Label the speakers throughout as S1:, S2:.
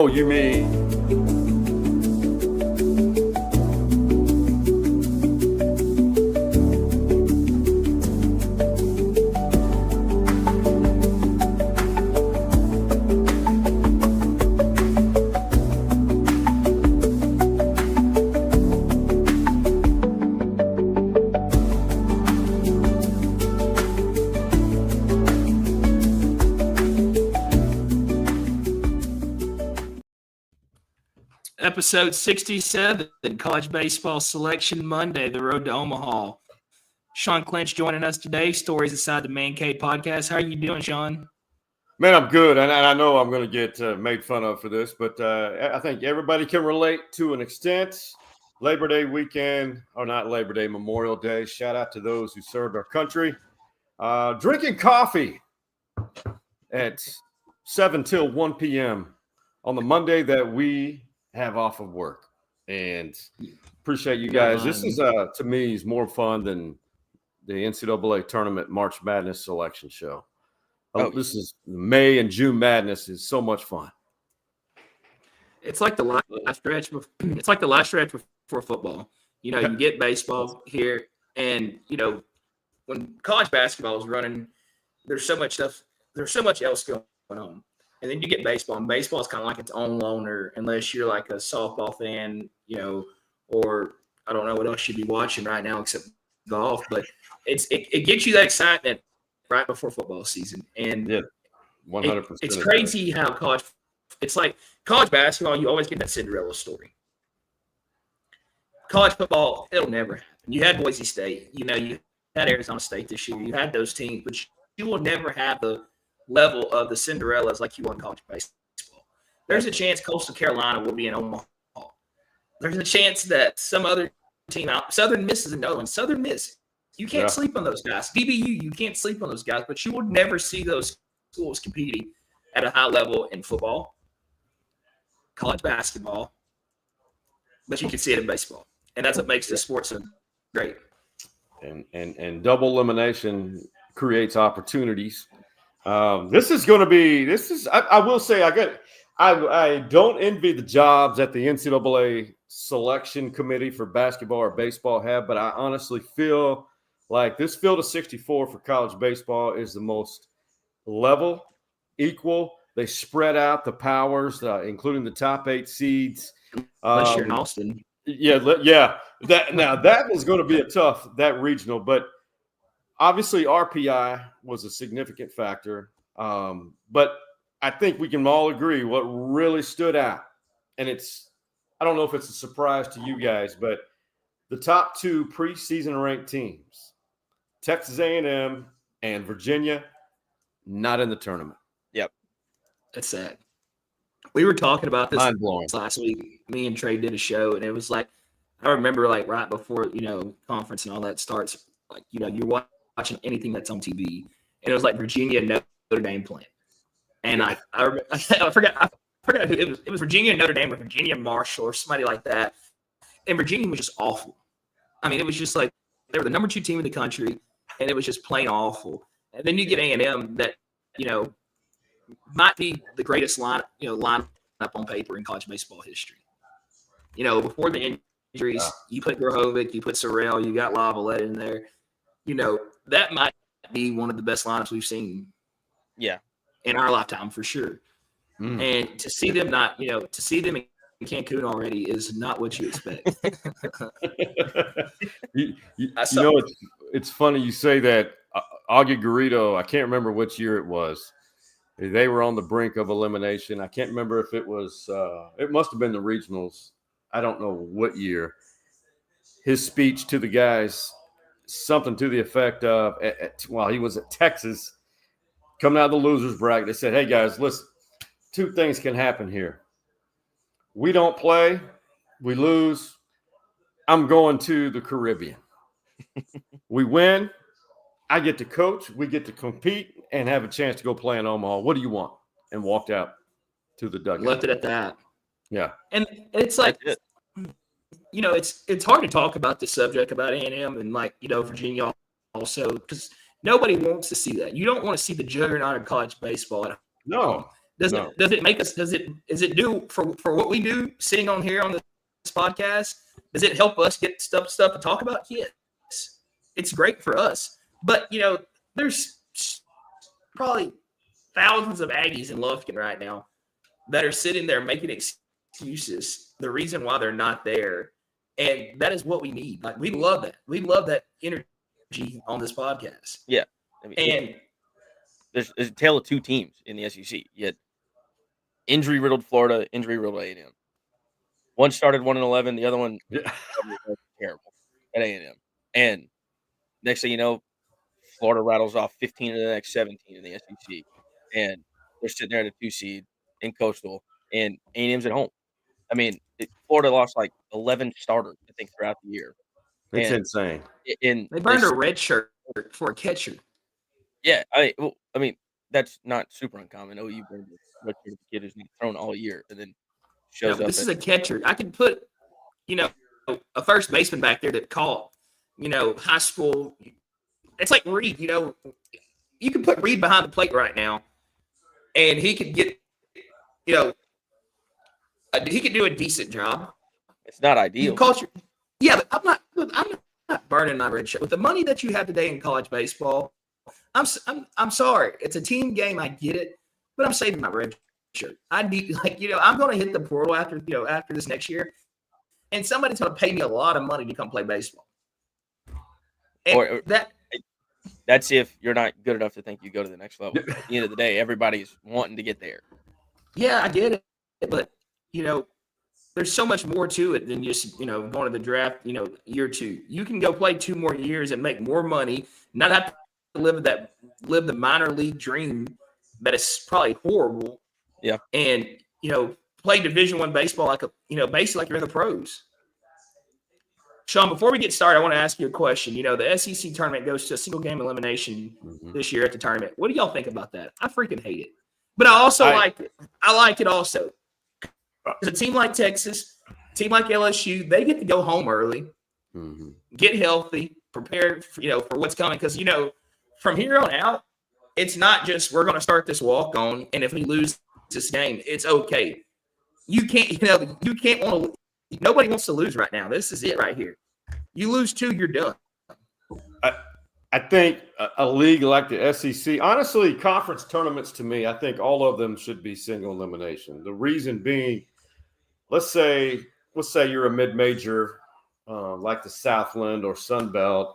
S1: Oh, you mean
S2: Episode 67, College Baseball Selection Monday, the road to Omaha. Shawn Clynch joining us today, Stories Inside the Mancave podcast. How are you doing, Shawn?
S1: Man, I'm good, and I know I'm going to get made fun of for this, but I think everybody can relate to an extent. Labor Day weekend, or not Labor Day, Memorial Day. Shout out to those who served our country. Drinking coffee at 7 till 1 p.m. on the Monday that we have off of work, and appreciate you guys. This is to me is more fun than the NCAA tournament March Madness selection show. This is May and June Madness is so much fun.
S2: It's like the last stretch. It's like the last stretch before football. You know, you get baseball here, and you know when college basketball is running, there's so much stuff. There's so much else going on. And then you get baseball, and baseball is kind of like its own loner, unless you're like a softball fan, you know, or I don't know what else you'd be watching right now except golf. But it gets you that excitement right before football season, and
S1: 100%.
S2: It's crazy how it's like college basketball. You always get that Cinderella story. College football, it'll never happen. You had Boise State, you know, you had Arizona State this year. You had those teams, but you will never have the level of the Cinderellas like you want in college baseball. There's a chance Coastal Carolina will be in Omaha. There's a chance that some other team out, Southern Miss is another one. Southern Miss, you can't sleep on those guys. DBU, you can't sleep on those guys, but you will never see those schools competing at a high level in football, college basketball, but you can see it in baseball. And that's what makes this sport so great.
S1: And double elimination creates opportunities. I will say I don't envy the jobs that the NCAA selection committee for basketball or baseball have, but I honestly feel like this field of 64 for college baseball is the most level, equal. They spread out the powers, including the top 8 seeds.
S2: Unless you're in Austin.
S1: Yeah. That was going to be a tough, that regional, but obviously, RPI was a significant factor, but I think we can all agree what really stood out, and I don't know if it's a surprise to you guys, but the top 2 preseason ranked teams, Texas A&M and Virginia, not in the tournament.
S3: Yep.
S2: That's sad. We were talking about this
S1: Mind-blowing.
S2: Last week. Me and Trey did a show, and it was like, I remember like right before, you know, conference and all that starts, like, you know, you're watching anything that's on TV, and it was like Virginia Notre Dame playing, and I forgot who it was. It was Virginia Notre Dame or Virginia Marshall or somebody like that, and Virginia was just awful. I mean, it was just like they were the number 2 team in the country, and it was just plain awful. And then you get A&M that, you know, might be the greatest lineup on paper in college baseball history. You know, before the injuries, you put Grohovic, you put Sorrell, you got Lavalette in there. You know, that might be one of the best lineups we've seen.
S3: Yeah.
S2: In our lifetime for sure. And to see them in Cancun already is not what you expect.
S1: you know, it's funny you say that. Augie Garrido, I can't remember which year it was. They were on the brink of elimination. I can't remember if it was it must have been the regionals. I don't know what year. His speech to the guys, something to the effect of, while he was at Texas, coming out of the losers bracket, they said, hey, guys, listen, 2 things can happen here. We don't play, we lose, I'm going to the Caribbean. We win, I get to coach, we get to compete, and have a chance to go play in Omaha. What do you want? And walked out to the dugout.
S2: Left it at that.
S1: Yeah.
S2: And it's like, you know, it's hard to talk about this subject about A&M and, like, you know, Virginia also, because nobody wants to see that. You don't want to see the juggernaut of college baseball.
S1: No.
S2: Does
S1: No.
S2: it make us? Does it do for what we do sitting on here on this podcast? Does it help us get stuff to talk about? Yes, it's great for us. But there's probably thousands of Aggies in Lufkin right now that are sitting there making excuses. The reason why they're not there, and that is what we need. Like, we love that. We love that energy on this podcast.
S3: Yeah, I mean,
S2: And
S3: there's a tale of two teams in the SEC. Yet injury riddled Florida, injury riddled A&M. One started 1-11, the other one terrible at A&M. And next thing you know, Florida rattles off 15 of the next 17 in the SEC, and they're sitting there at a 2 seed in Coastal, and A&M's at home. I mean, Florida lost like 11 starters, I think, throughout the year.
S1: It's insane.
S2: They burned a red shirt for a catcher.
S3: Yeah, I mean that's not super uncommon. OU burned a red shirt of a kid who's not thrown all year, and then shows up.
S2: This is a catcher. I can put, a first baseman back there that caught, high school. It's like Reed, you can put Reed behind the plate right now, and he could get, he could do a decent job.
S3: It's not ideal.
S2: But I'm not burning my red shirt with the money that you have today in college baseball. I'm sorry, it's a team game. I get it, but I'm saving my red shirt. I need, I'm going to hit the portal after this next year, and somebody's going to pay me a lot of money to come play baseball. And
S3: that's if you're not good enough to think you go to the next level. At the end of the day, everybody's wanting to get there.
S2: Yeah, I get it, but there's so much more to it than just going to the draft. Year 2, you can go play 2 more years and make more money, not have to live the minor league dream that is probably horrible.
S3: Yeah,
S2: and play Division I baseball basically like you're in the pros. Shawn, before we get started, I want to ask you a question. The SEC tournament goes to a single game elimination this year at the tournament. What do y'all think about that? I freaking hate it, but I also like it. I like it also. A team like Texas, a team like LSU, they get to go home early, get healthy, prepare for what's coming. Because from here on out, it's not just we're going to start this walk on, and if we lose this game, it's okay. You can't want to. Nobody wants to lose right now. This is it right here. You lose 2, you're done.
S1: I think a league like the SEC, honestly, conference tournaments to me, I think all of them should be single elimination. The reason being, let's say you're a mid-major like the Southland or Sun Belt.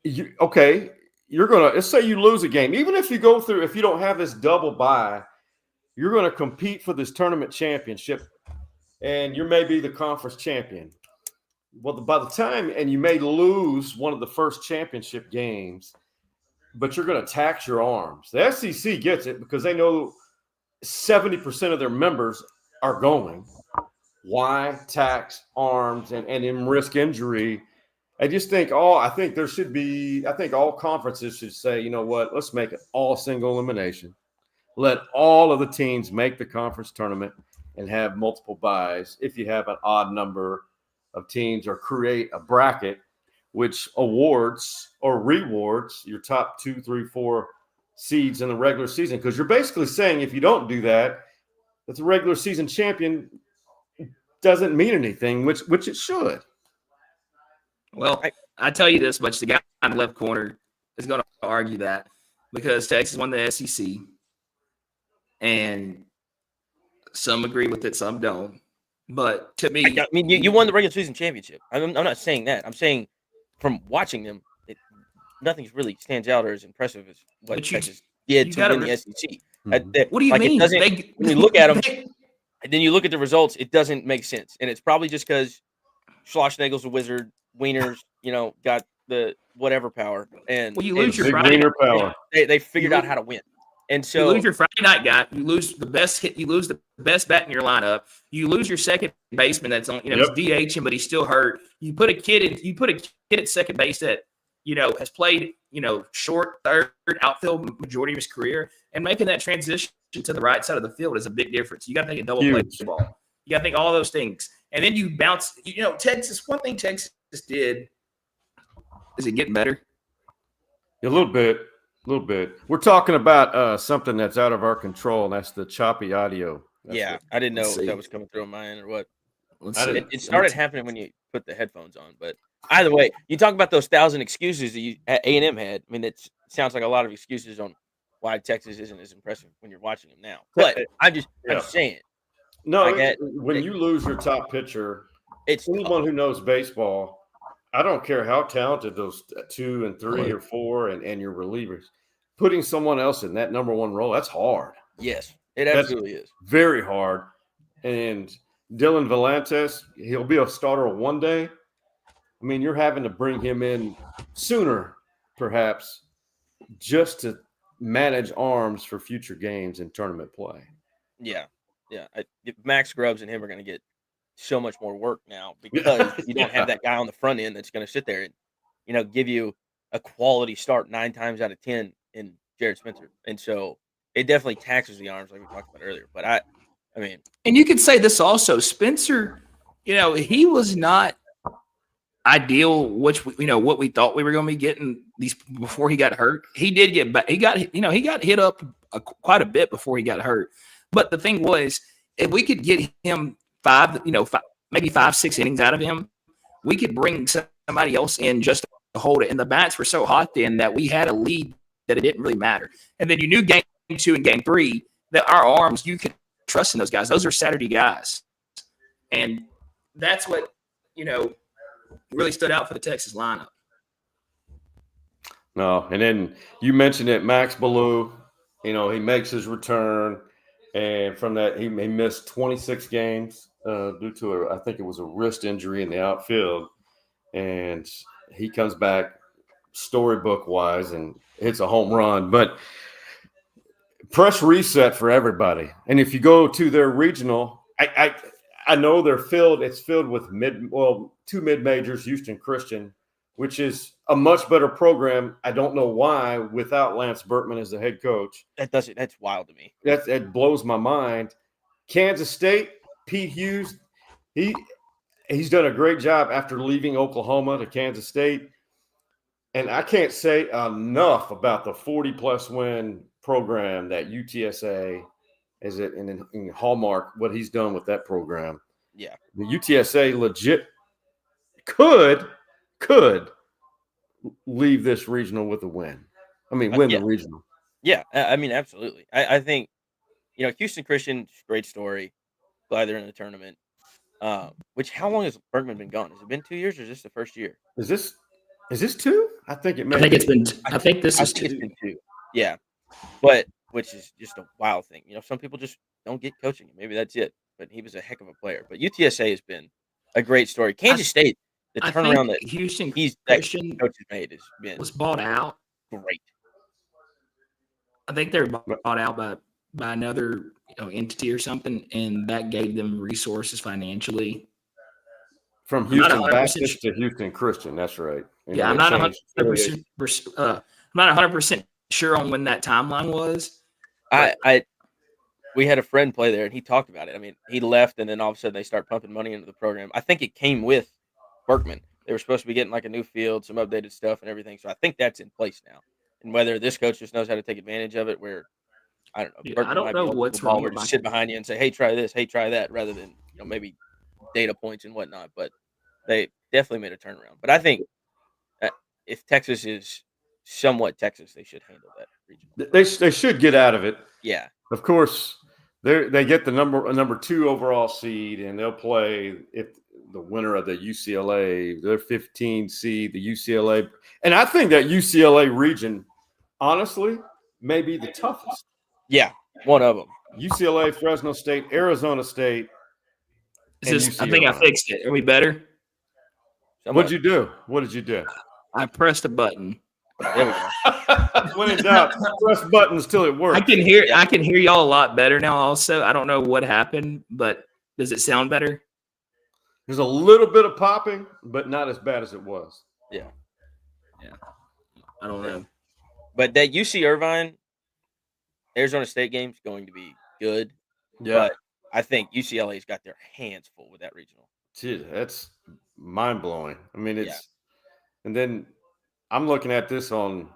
S1: Let's say you lose a game. Even if you don't have this double bye, you're going to compete for this tournament championship, and you may be the conference champion. Well, by the time, and you may lose one of the first championship games, but you're going to tax your arms. The SEC gets it because they know 70% of their members are going. Why tax arms and risk injury? I think all conferences should say, you know what, let's make it all single elimination. Let all of the teams make the conference tournament and have multiple buys if you have an odd number of teams, or create a bracket which awards or rewards your top 2, 3, 4 seeds in the regular season. Because you're basically saying if you don't do that, that the regular season champion doesn't mean anything, which it should.
S2: Well, I tell you this much: the guy in the left corner is going to argue that because Texas won the SEC, and some agree with it, some don't. But to me,
S3: I mean, you won the regular season championship. I'm not saying that. I'm saying from watching them, nothing really stands out or as impressive as what Texas did to win the SEC.
S2: What do you mean?
S3: When you look at them, and then you look at the results, it doesn't make sense. And it's probably just because Schlossnagle's a wizard. Wieners, got the whatever power. And
S2: you lose your Friday
S1: wiener power.
S3: They figured out how to win. And so
S2: you lose your Friday night guy, you lose the best hit, you lose the best bat in your lineup, you lose your second baseman that's on, he's DHing, but he's still hurt. You put a kid at second base that, has played, short, third, outfield majority of his career, and making that transition to the right side of the field is a big difference. You got to think a double play ball. You got to think all those things. And then you bounce, Texas, one thing Texas did, is it getting better?
S1: A little bit. A little bit. We're talking about something that's out of our control, and that's the choppy audio. That's
S3: I didn't know
S2: Let's
S3: if
S2: see.
S3: that was coming through on my end or what.
S2: Let's
S1: I
S2: see.
S1: didn't-
S3: It started happening when you put the headphones on, but either way, you talk about those 1,000 excuses that A&M had. I mean, it sounds like a lot of excuses on why Texas isn't as impressive when you're watching them now. But I'm just saying.
S1: No,
S3: I get
S1: when you lose your top pitcher,
S3: it's
S1: anyone who knows baseball, I don't care how talented those 2 and 3 or 4 and your relievers, putting someone else in that number one role, that's hard.
S3: yes, it absolutely is.
S1: Very hard. And Dylan Valantes, he'll be a starter one day. I mean, you're having to bring him in sooner, perhaps, just to manage arms for future games and tournament play.
S3: Yeah. Max Grubbs and him are going to get so much more work now because you don't have that guy on the front end that's going to sit there and give you a quality start 9 times out of 10 in Jared Spencer. And so it definitely taxes the arms like we talked about earlier. But I mean,
S2: and you could say this also, Spencer. He was not ideal, which what we thought we were going to be getting these before he got hurt. He did get back. He got hit up quite a bit before he got hurt. But the thing was, if we could get him maybe 5-6 innings out of him, we could bring somebody else in just to hold it. And the bats were so hot then that we had a lead that it didn't really matter. And then you knew game 2 and game 3 that our arms, you could trust in those guys. Those are Saturday guys. And that's what, really stood out for the Texas lineup.
S1: No, and then you mentioned it, Max Ballou, he makes his return. And from that, he missed 26 games due to I think it was a wrist injury in the outfield. And he comes back storybook-wise and hits a home run. But press reset for everybody. And if you go to their regional, I know they're filled. It's filled with 2 mid-majors, Houston Christian, which is a much better program. I don't know why without Lance Bertman as the head coach.
S3: That's wild to me.
S1: That blows my mind. Kansas State, Pete Hughes, he's done a great job after leaving Oklahoma to Kansas State. And I can't say enough about the 40-plus win program that UTSA is it in Hallmark, what he's done with that program.
S3: Yeah.
S1: The UTSA legit could leave this regional with a win. I mean, win the regional.
S3: Yeah, I mean, absolutely. I think, Houston Christian, great story. Glad they're in the tournament. How long has Bergman been gone? Has it been 2 years or is this the first year?
S1: Is this 2? I think it may.
S2: I think it's been. I think this is 2.
S3: It's been 2. Yeah, but which is just a wild thing. Some people just don't get coaching. Maybe that's it. But he was a heck of a player. But UTSA has been a great story. Kansas State, the turnaround that
S2: Houston
S3: Christian coach has made
S2: was bought out.
S3: Great.
S2: I think they're bought out by another entity or something, and that gave them resources financially.
S1: From Houston Baptist to Houston Christian, that's right.
S2: Yeah, I'm not 100%. I'm not 100% sure on when that timeline was.
S3: We had a friend play there, and he talked about it. I mean, he left, and then all of a sudden they start pumping money into the program. I think it came with Berkman. They were supposed to be getting like a new field, some updated stuff, and everything. So I think that's in place now. And whether this coach just knows how to take advantage of it, where I don't know.
S2: Yeah, I don't know what's wrong with
S3: just sit behind you and say, "Hey, try this. Hey, try that," rather than maybe data points and whatnot. But they definitely made a turnaround. But I think if Texas is somewhat Texas, they should handle that region.
S1: They should get out of it.
S3: Yeah.
S1: Of course, they get the number 2 overall seed, and they'll play if the winner of the UCLA, their 15 seed, the UCLA. And I think that UCLA region, honestly, may be the toughest.
S3: Yeah, one of them.
S1: UCLA, Fresno State, Arizona State.
S2: I think I fixed it. Are we better?
S1: What'd you do? What did you do?
S2: I pressed a button.
S3: There we go.
S1: When in doubt, press buttons till it works.
S2: I can hear y'all a lot better now. Also, I don't know what happened, but does it sound better?
S1: There's a little bit of popping, but not as bad as it was.
S3: Yeah.
S2: I don't know.
S3: But that UC Irvine, Arizona State game is going to be good.
S1: Yeah.
S3: But I think UCLA's got their hands full with that regional.
S1: Gee, that's mind blowing. I mean, and then I'm looking at this on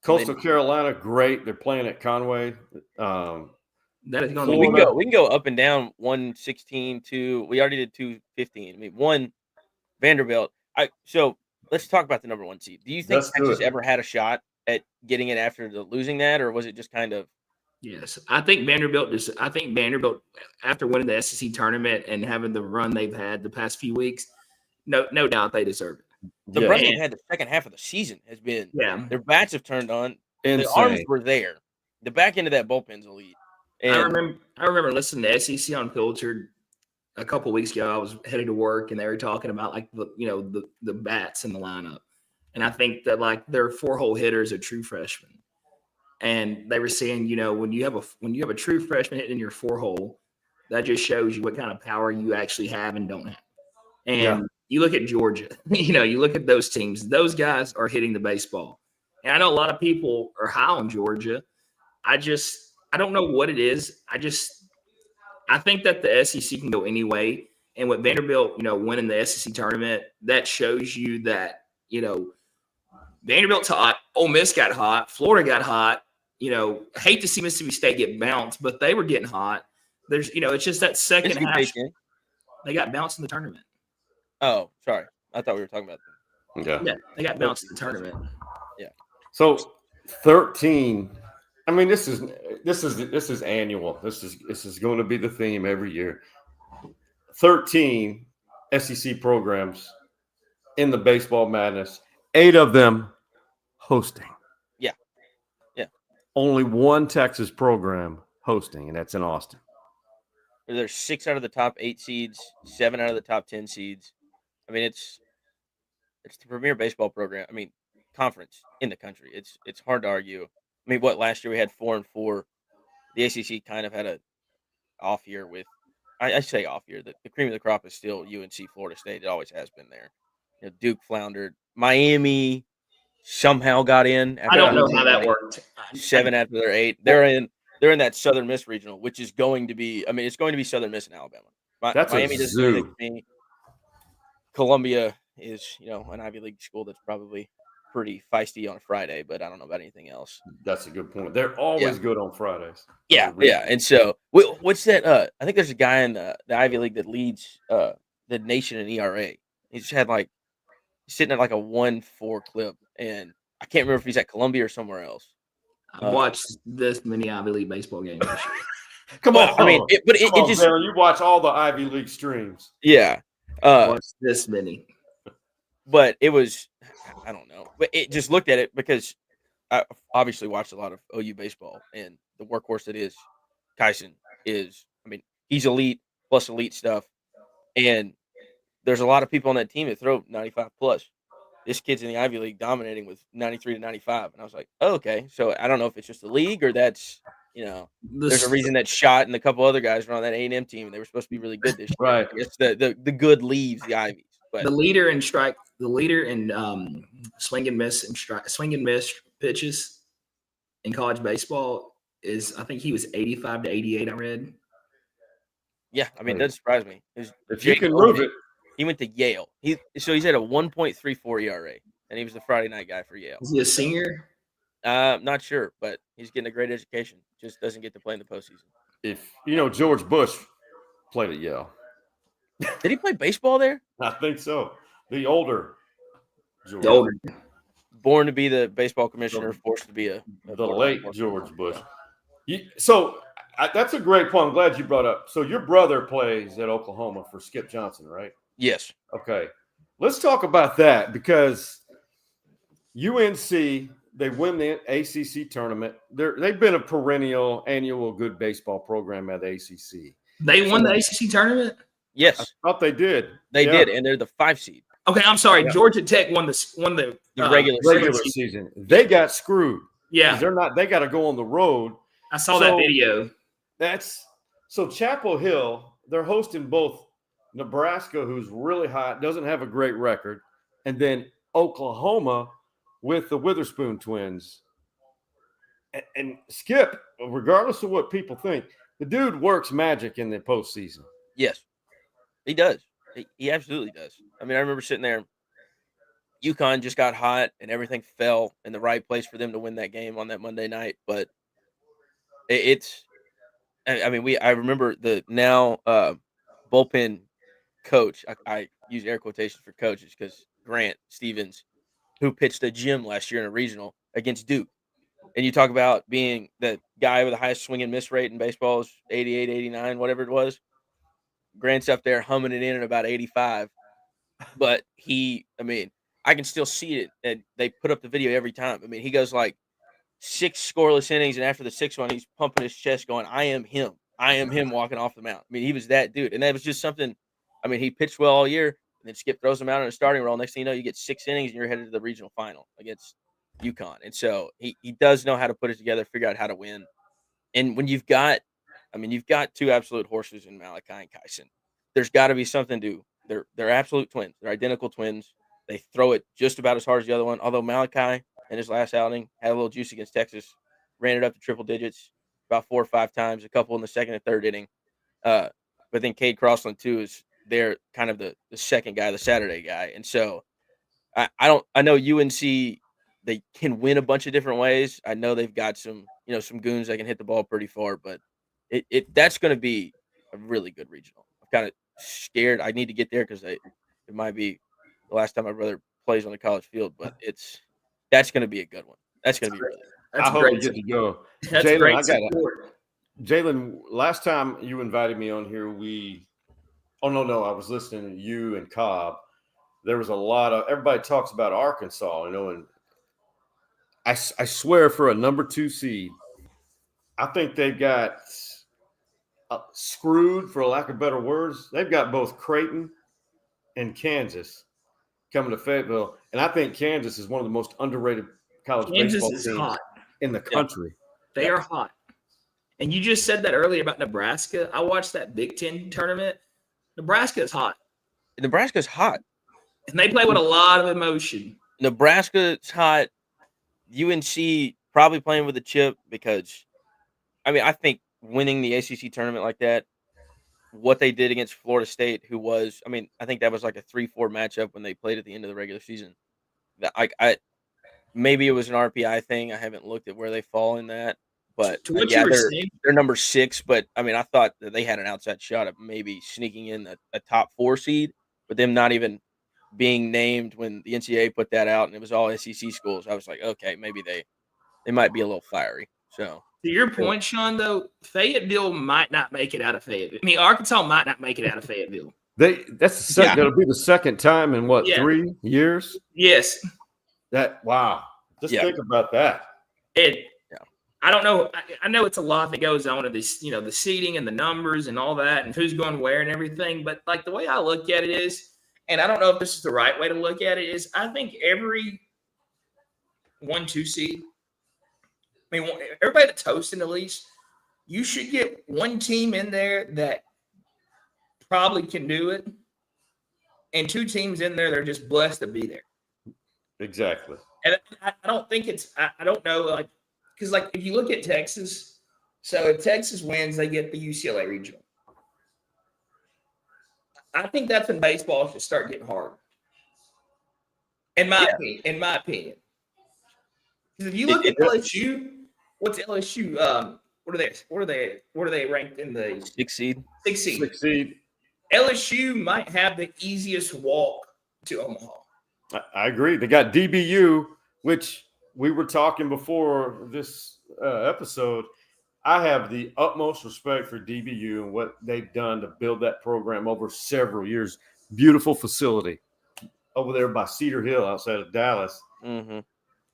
S1: Coastal Carolina, great. They're playing at Conway.
S2: That is going to
S3: We
S2: be.
S3: can go up and down 116 to. We already did 215. I mean, one Vanderbilt. So let's talk about the number 1 seed. Do you think
S1: Let's do
S3: Texas
S1: it.
S3: ever had a shot at getting it after losing that, or was it just kind of?
S2: Yes, I think Vanderbilt. After winning the SEC tournament and having the run they've had the past few weeks, no doubt they deserve it.
S3: The run they've had the second half of the season has been.
S2: Yeah.
S3: Their bats have turned on.
S1: Insane.
S3: The arms were there. The back end of that bullpen's elite. And
S2: I remember listening to SEC Unfiltered a couple weeks ago. I was headed to work and they were talking about like the bats in the lineup, and I think that like their 4-hole hitters are true freshmen, and they were saying when you have a true freshman hitting in your 4-hole, that just shows you what kind of power you actually have and don't have. And you look at Georgia, you look at those teams; those guys are hitting the baseball, and I know a lot of people are high on Georgia. I don't know what it is. I think that the SEC can go anyway. And with Vanderbilt, winning the SEC tournament, that shows you that, Vanderbilt's hot. Ole Miss got hot. Florida got hot. I hate to see Mississippi State get bounced, but they were getting hot. There's, it's just that second half. They got bounced in the tournament.
S3: Oh, sorry. I thought we were talking about
S1: them.
S2: Yeah, they got bounced in the tournament.
S3: Yeah.
S1: So 13. I mean, this is annual. This is going to be the theme every year. 13 SEC programs in the baseball madness. 8 of them hosting.
S3: Yeah.
S1: Only 1 Texas program hosting, and that's in Austin.
S3: There's 6 out of the top 8 seeds, 7 out of the top 10 seeds. I mean, it's the premier baseball program. I mean, conference in the country. It's hard to argue. I mean, last year we had 4-4. The ACC kind of had a off year with, I say off year. The cream of the crop is still UNC, Florida State. It always has been there. Duke floundered. Miami somehow got in.
S2: I don't know how that worked.
S3: 7 out of their 8. They're in that Southern Miss regional, which is going to be. I mean, it's going to be Southern Miss in Alabama.
S1: That's
S3: Miami
S1: a
S3: doesn't
S1: zoo.
S3: really hit me. Columbia is an Ivy League school that's probably pretty feisty on a Friday, but I don't know about anything else.
S1: That's a good point. They're always good on Fridays.
S3: Yeah. And so, what's that? I think there's a guy in the Ivy League that leads the nation in ERA. He's had he's sitting at like a 1.4 clip, and I can't remember if he's at Columbia or somewhere else.
S2: I've watched this many Ivy League baseball games.
S1: Come on,
S3: I mean, it just
S1: Darren, you watch all the Ivy League streams.
S3: Yeah,
S2: watched this many.
S3: But it was, I don't know. But it just looked at it because I obviously watched a lot of OU baseball, and the workhorse that is Kyson is, I mean, he's elite plus elite stuff. And there's a lot of people on that team that throw 95 plus. This kid's in the Ivy League dominating with 93 to 95. And I was like, oh, okay. So I don't know if it's just the league or that's, there's a reason that Shot and a couple other guys were on that A&M team. And they were supposed to be really good this year.
S1: Right.
S3: It's the good leaves the Ivies. But
S2: the leader in swing and miss pitches in college baseball is, I think he was 85 to 88. I read.
S3: Yeah, I mean, it doesn't surprise me.
S1: If you can move it.
S3: He went to Yale. He's at a 1.34 ERA, and he was the Friday night guy for Yale.
S2: Is he a senior?
S3: Not sure, but he's getting a great education. Just doesn't get to play in the postseason.
S1: If George Bush played at Yale.
S3: Did he play baseball there?
S1: I think so. The older George.
S2: The older.
S3: Born to be the baseball commissioner, forced to be
S1: the late George Bush. That's a great point. I'm glad you brought up. So your brother plays at Oklahoma for Skip Johnson, right?
S3: Yes.
S1: Okay. Let's talk about that because UNC, they win the ACC tournament. They've been a perennial annual good baseball program at the ACC.
S2: They won the ACC tournament?
S3: Yes.
S1: I thought they did.
S3: They did, and they're the 5 seed.
S2: Okay, I'm sorry. Yeah. Georgia Tech won the
S3: regular
S1: season. They got screwed.
S2: Yeah.
S1: They got to go on the road.
S2: I saw that video.
S1: So Chapel Hill, they're hosting both Nebraska, who's really hot, doesn't have a great record, and then Oklahoma with the Witherspoon twins. And Skip, regardless of what people think, the dude works magic in the postseason.
S3: Yes, he does. He absolutely does. I mean, I remember sitting there UConn just got hot and everything fell in the right place for them to win that game on that Monday night. But I remember the now bullpen coach. I use air quotations for coaches because Grant Stevens, who pitched a gym last year in a regional against Duke. And you talk about being the guy with the highest swing and miss rate in baseball is 88, 89, whatever it was. Grant's up there humming it in at about 85. But I can still see it. And they put up the video every time. I mean, he goes like 6 scoreless innings. And after the 6th one, he's pumping his chest going, I am him. I am him walking off the mound. I mean, he was that dude. And that was just something. I mean, he pitched well all year. And then Skip throws him out in a starting role. Next thing you know, you get 6 innings and you're headed to the regional final against UConn. And so he does know how to put it together, figure out how to win. And when you've got 2 absolute horses in Malachi and Kyson, there's got to be something to. They're absolute twins. They're identical twins. They throw it just about as hard as the other one. Although Malachi in his last outing had a little juice against Texas, ran it up to triple digits about 4 or 5 times, a couple in the second and third inning. But then Cade Crossland too is they're kind of the second guy, the Saturday guy. And so I know UNC, they can win a bunch of different ways. I know they've got some goons that can hit the ball pretty far, but that's going to be a really good regional. I'm kind of scared. I need to get there because it might be the last time my brother plays on the college field, but that's going to be a good one. That's going to be really good.
S1: I hope you get to go.
S2: That's
S1: Jalen,
S2: great support.
S1: Jalen, last time you invited me on here, I was listening to you and Cobb. There was a lot of, everybody talks about Arkansas, and I swear for a number 2 seed, I think they've got screwed, for lack of better words. They've got both Creighton and Kansas coming to Fayetteville, and I think Kansas is one of the most underrated college baseball teams
S2: hot
S1: in the country.
S2: They are hot. And you just said that earlier about Nebraska. I watched that Big Ten tournament. Nebraska is hot.
S3: Nebraska's hot.
S2: And they play with a lot of emotion.
S3: Nebraska's hot. UNC probably playing with a chip because, I think winning the ACC tournament like that, what they did against Florida State, who was, I think that was like a 3-4 matchup when they played at the end of the regular season. Maybe it was an RPI thing. I haven't looked at where they fall in that. But they're number 6. But I thought that they had an outside shot of maybe sneaking in a top 4 seed, but them not even being named when the NCAA put that out and it was all SEC schools. I was like, okay, maybe they might be a little fiery. So
S2: to your point, Shawn, though, Fayetteville might not make it out of Fayetteville. Arkansas might not make it out of Fayetteville.
S1: That'll be the second time in 3 years?
S2: Yes.
S1: Wow. Just think about that.
S2: I don't know. I know it's a lot that goes on to this, the seating and the numbers and all that and who's going where and everything. But like the way I look at it is, and I don't know if this is the right way to look at it, is I think every 1-2 seed, everybody that's hosting at least, you should get one team in there that probably can do it and 2 teams in there that are just blessed to be there.
S1: Exactly.
S2: And I don't think I don't know, because if you look at Texas, so if Texas wins, they get the UCLA regional. I think that's when baseball should start getting hard. In my opinion. Because if you look at LSU, what's LSU? What are they ranked in the
S3: 6th seed?
S2: 6th seed. LSU might have the easiest walk to Omaha.
S1: I agree. They got DBU, which we were talking before this episode. I have the utmost respect for DBU and what they've done to build that program over several years. Beautiful facility over there by Cedar Hill outside of Dallas.
S3: Mm-hmm.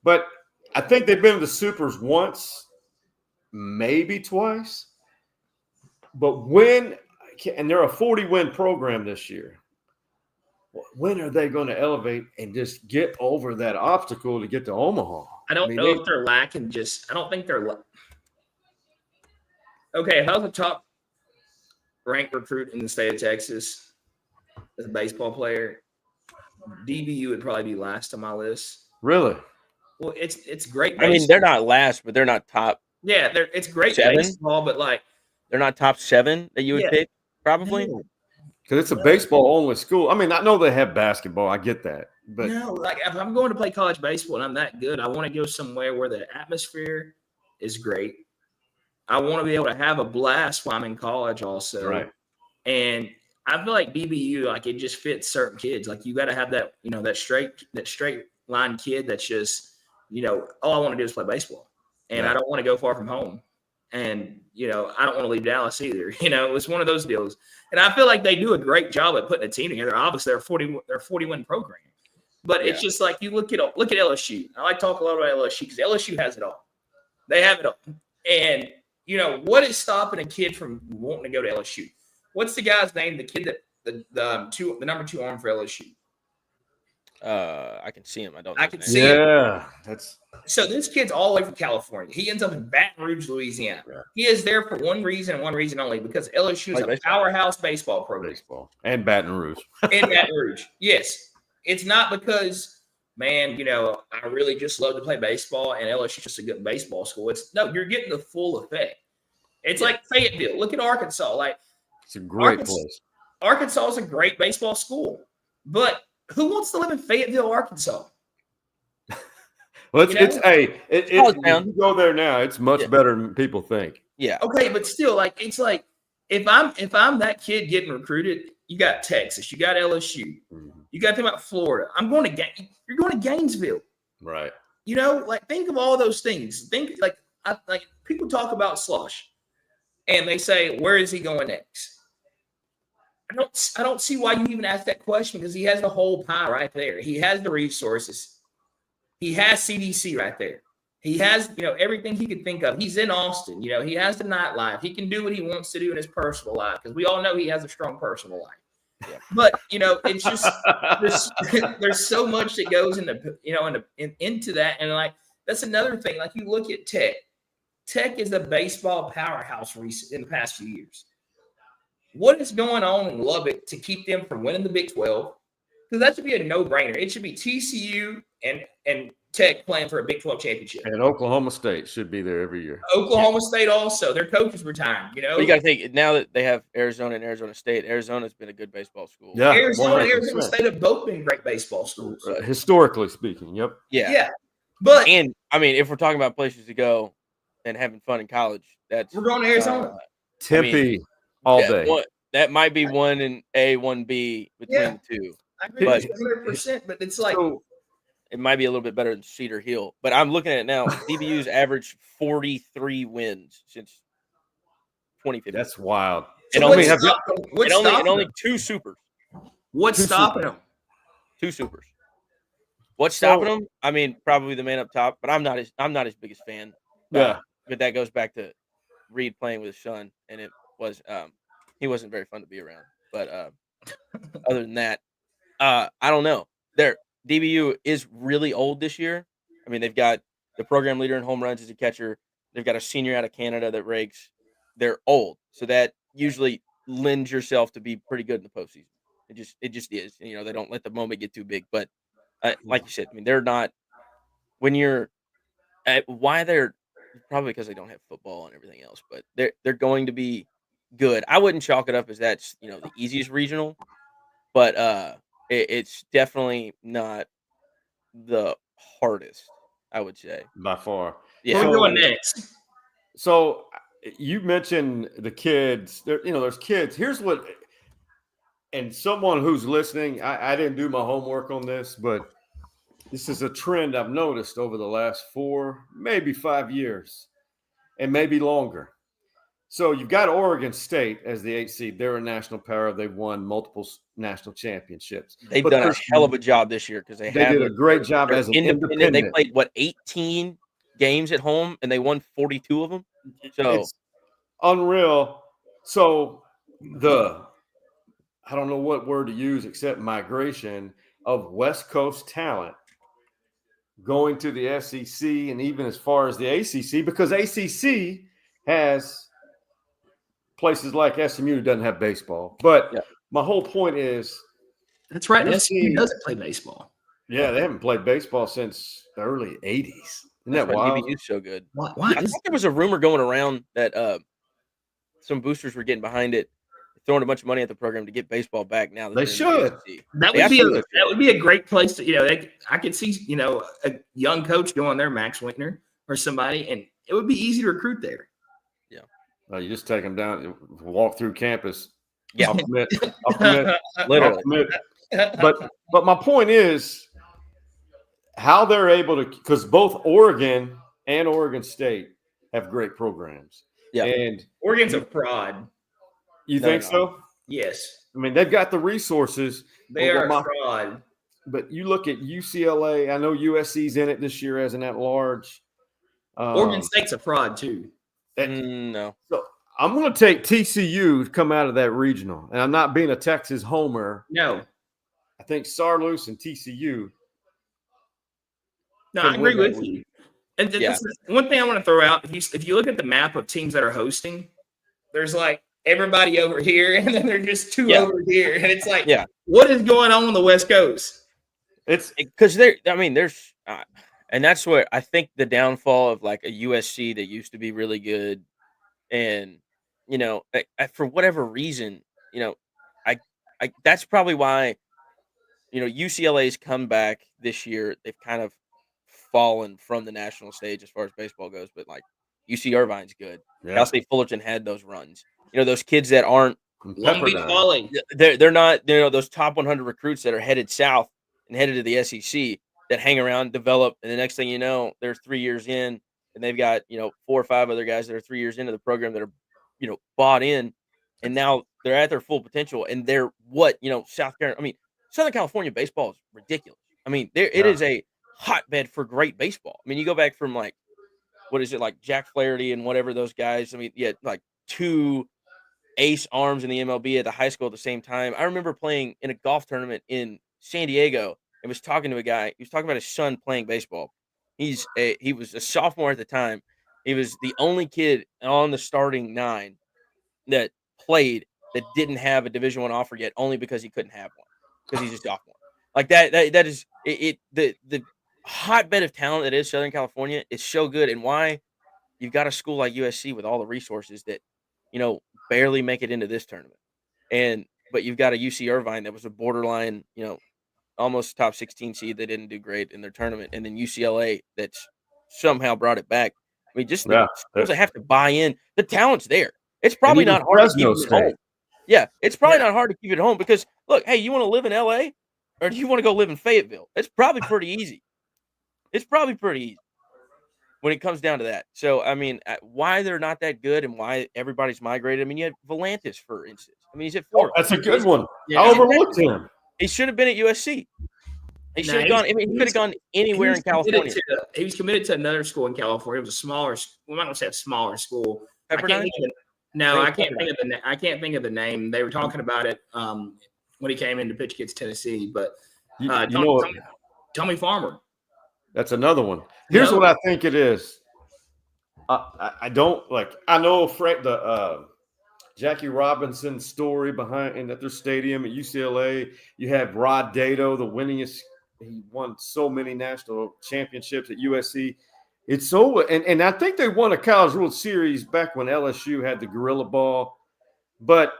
S1: But I think they've been to the Supers once, maybe twice. But and they're a 40-win program this year. When are they going to elevate and just get over that obstacle to get to Omaha?
S2: I don't know if they're lacking I don't think they're okay, how's the top ranked recruit in the state of Texas as a baseball player? DBU would probably be last on my list.
S1: Really?
S2: Well, it's great
S3: baseball. They're not last, but they're not top.
S2: Yeah, it's great
S3: 7?
S2: baseball, but
S3: they're not top 7 that you would pick, probably.
S1: Because it's a baseball-only school. I know they have basketball. I get that. But
S2: no, like if I'm going to play college baseball and I'm that good, I want to go somewhere where the atmosphere is great. I want to be able to have a blast while I'm in college also.
S1: right.
S2: And I feel like BBU, like it just fits certain kids. Like you got to have that, that straight line kid that's just, all I want to do is play baseball. And I don't want to go far from home. And, I don't want to leave Dallas either. It's one of those deals. And I feel like they do a great job at putting a team together. Obviously, they're a 40-win program. But it's just like you look at LSU. I like to talk a lot about LSU because LSU has it all. They have it all. And, what is stopping a kid from wanting to go to LSU? What's the guy's name? The kid that the number 2 arm for LSU.
S3: I can see him. I don't know.
S2: I can see him.
S1: Yeah, that's
S2: so. This kid's all the way from California. He ends up in Baton Rouge, Louisiana.
S1: Yeah.
S2: He is there for one reason and one reason only, because LSU is a powerhouse baseball program.
S1: baseball and Baton Rouge.
S2: In Baton Rouge, yes. It's not because, man, I really just love to play baseball and LSU is just a good baseball school. No, you're getting the full effect. It's like Fayetteville. Look at Arkansas. Like,
S1: it's a great place.
S2: Arkansas is a great baseball school, but who wants to live in Fayetteville, Arkansas?
S1: Well, you go there now, it's much better than people think.
S3: Yeah.
S2: Okay, but still, like, it's like if I'm that kid getting recruited, you got Texas, you got LSU, you got to think about Florida. You're going to Gainesville,
S1: right?
S2: Like think of all those things. Think like people talk about Slush, and they say, where is he going next? I don't see why you even ask that question, because he has the whole pie right there. He has the resources. He has CDC right there. He has, everything he could think of. He's in Austin. He has the nightlife. He can do what he wants to do in his personal life, because we all know he has a strong personal life. Yeah. But, it's just there's so much that goes into that. And like, that's another thing. Like you look at Tech. Tech is a baseball powerhouse in the past few years. What is going on in Lubbock to keep them from winning the Big 12? Because that should be a no-brainer. It should be TCU and Tech playing for a Big 12 championship.
S1: And Oklahoma State should be there every year.
S2: Oklahoma State also. Their coach is retiring,
S3: Well, you got to think, now that they have Arizona and Arizona State, Arizona's been a good baseball school.
S1: Yeah,
S2: Arizona and Arizona State have both been great baseball schools.
S1: Historically speaking, yep.
S2: Yeah. But
S3: I mean, if we're talking about places to go and having fun in college, we're
S2: going to Arizona.
S1: Tempe all day.
S3: That might be one in A, one B between the two.
S2: I agree with you 100%, but it's like
S3: it might be a little bit better than Cedar Hill. But I'm looking at it now. DBU's averaged 43 wins since 2015.
S1: That's wild.
S3: And only 2 supers.
S2: What's stopping them?
S3: 2 supers. What's stopping them? I mean, probably the man up top, but I'm not his biggest fan.
S1: Yeah.
S3: But that goes back to Reed playing with his son, and it was he wasn't very fun to be around. But other than that, I don't know. Their DBU is really old this year. I mean, they've got the program leader in home runs as a catcher. They've got a senior out of Canada that rakes. They're old, so that usually lends yourself to be pretty good in the postseason. It just is. They don't let the moment get too big. But like you said, I mean, they're not. When you're why they're probably because they don't have football and everything else, but they're going to be good. I wouldn't chalk it up as that's the easiest regional, but it's definitely not the hardest, I would say,
S1: by far.
S2: Yeah. We're going next.
S1: So you mentioned the kids. There's kids. Here's what, and someone who's listening, I didn't do my homework on this, but this is a trend I've noticed over the last 4, maybe 5 years, and maybe longer. So you've got Oregon State as the 8th seed. They're a national power. They've won multiple national championships.
S3: They've done a hell of a job this year because they
S1: did a great job as an independent.
S3: They played 18 games at home and they won 42 of them. So
S1: it's unreal. So I don't know what word to use except migration of West Coast talent going to the SEC and even as far as the ACC, because ACC has places like SMU doesn't have baseball. But my whole point is
S2: that's right. SMU doesn't play baseball.
S1: Yeah, they haven't played baseball since the early 80s. Isn't that wild?
S3: DBU's so good.
S2: Why?
S3: I think there was a rumor going around that some boosters were getting behind it. I throwing a bunch of money at the program to get baseball back now that
S1: They should.
S2: That would be a great place to, I could see, a young coach going there, Max Winkner or somebody, and it would be easy to recruit there.
S1: Yeah. You just take them down, walk through campus.
S3: Yeah.
S1: I'll commit. Literally.
S3: I'll
S1: commit. But my point is how they're able to, because both Oregon and Oregon State have great programs.
S3: Yeah.
S1: And
S2: Oregon's a fraud.
S1: You think so?
S2: Yes.
S1: I mean, they've got the resources.
S2: They are a fraud.
S1: But you look at UCLA. I know USC's in it this year as an at-large.
S2: Oregon State's a fraud too.
S3: No.
S1: So I'm going to take TCU to come out of that regional, and I'm not being a Texas homer.
S2: No.
S1: I think Sarloos and TCU.
S2: No, I agree with you. And this is one thing I want to throw out. If you look at the map of teams that are hosting, there's like everybody over here, and then there's just two over here, and it's like, what is going on the West Coast?
S3: It's because there's, and that's what I think the downfall of like a USC that used to be really good, and for whatever reason, I that's probably why, UCLA's come back this year. They've kind of fallen from the national stage as far as baseball goes, but like UC Irvine's good. Cal State Fullerton had those runs. Those kids that aren't
S2: Long Beach Volley.
S3: They're not, those top 100 recruits that are headed south and headed to the SEC that hang around, develop, and the next thing you know, they're 3 years in, and they've got 4 or 5 other guys that are 3 years into the program that are bought in, and now they're at their full potential, and they're South Carolina. I mean, Southern California baseball is ridiculous. I mean, it is a hotbed for great baseball. I mean, you go back from like, what is it, like Jack Flaherty and whatever those guys. I mean, like 2 ace arms in the MLB at the high school at the same time. I remember playing in a golf tournament in San Diego and was talking to a guy. He was talking about his son playing baseball. He was a sophomore at the time. He was the only kid on the starting 9 that played that didn't have a Division I offer yet, only because he couldn't have one because he's a sophomore. Like that is it. The hotbed of talent that is Southern California is so good, and why you've got a school like USC with all the resources that barely make it into this tournament, but you've got a UC Irvine that was a borderline almost top 16 seed. They didn't do great in their tournament, and then UCLA that's somehow brought it back. I mean, just schools that have to buy in. The talent's there. It's probably not hard to keep it at home. Yeah, it's probably not hard to keep it at home because look, hey, you want to live in LA or do you want to go live in Fayetteville? It's probably pretty easy. It's probably pretty easy when it comes down to that. So, I mean, why they're not that good and why everybody's migrated. I mean, you had Volantis, for instance. I mean, he's at Florida.
S1: That's a good one. I overlooked him.
S3: He should have been at USC. He should have gone. I mean, he could have gone anywhere in California.
S2: He was committed to another school in California. It was a smaller. We might not say a smaller school. I can't think of the name. They were talking about it when he came in to pitch against Tennessee. But Tommy Farmer.
S1: That's another one. Here's what I think it is. I don't like. I know the Jackie Robinson story behind and at their stadium at UCLA. You have Rod Dato, the winningest. He won so many national championships at USC. It's so and I think they won a College World Series back when LSU had the gorilla ball, but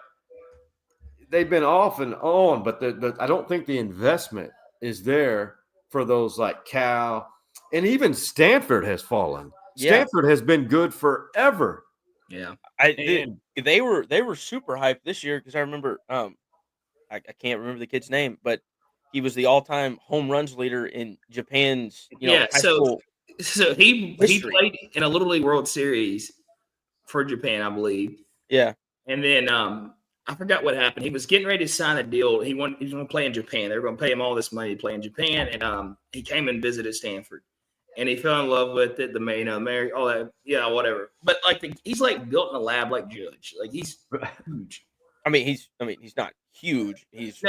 S1: they've been off and on. But I don't think the investment is there for those like Cal, and even Stanford has fallen. Stanford has been good forever.
S2: Yeah,
S3: they were super hyped this year because I remember I can't remember the kid's name, but he was the all-time home runs leader in Japan's high school.
S2: So he played in a Little League World Series for Japan, I believe.
S3: Yeah,
S2: and then I forgot what happened. He was getting ready to sign a deal. He was going to play in Japan. They were going to pay him all this money to play in Japan, and he came and visited Stanford, and he fell in love with it. Mary, all that, whatever. But he's like built in a lab like Judge. Like he's huge.
S3: I mean, he's not huge. He's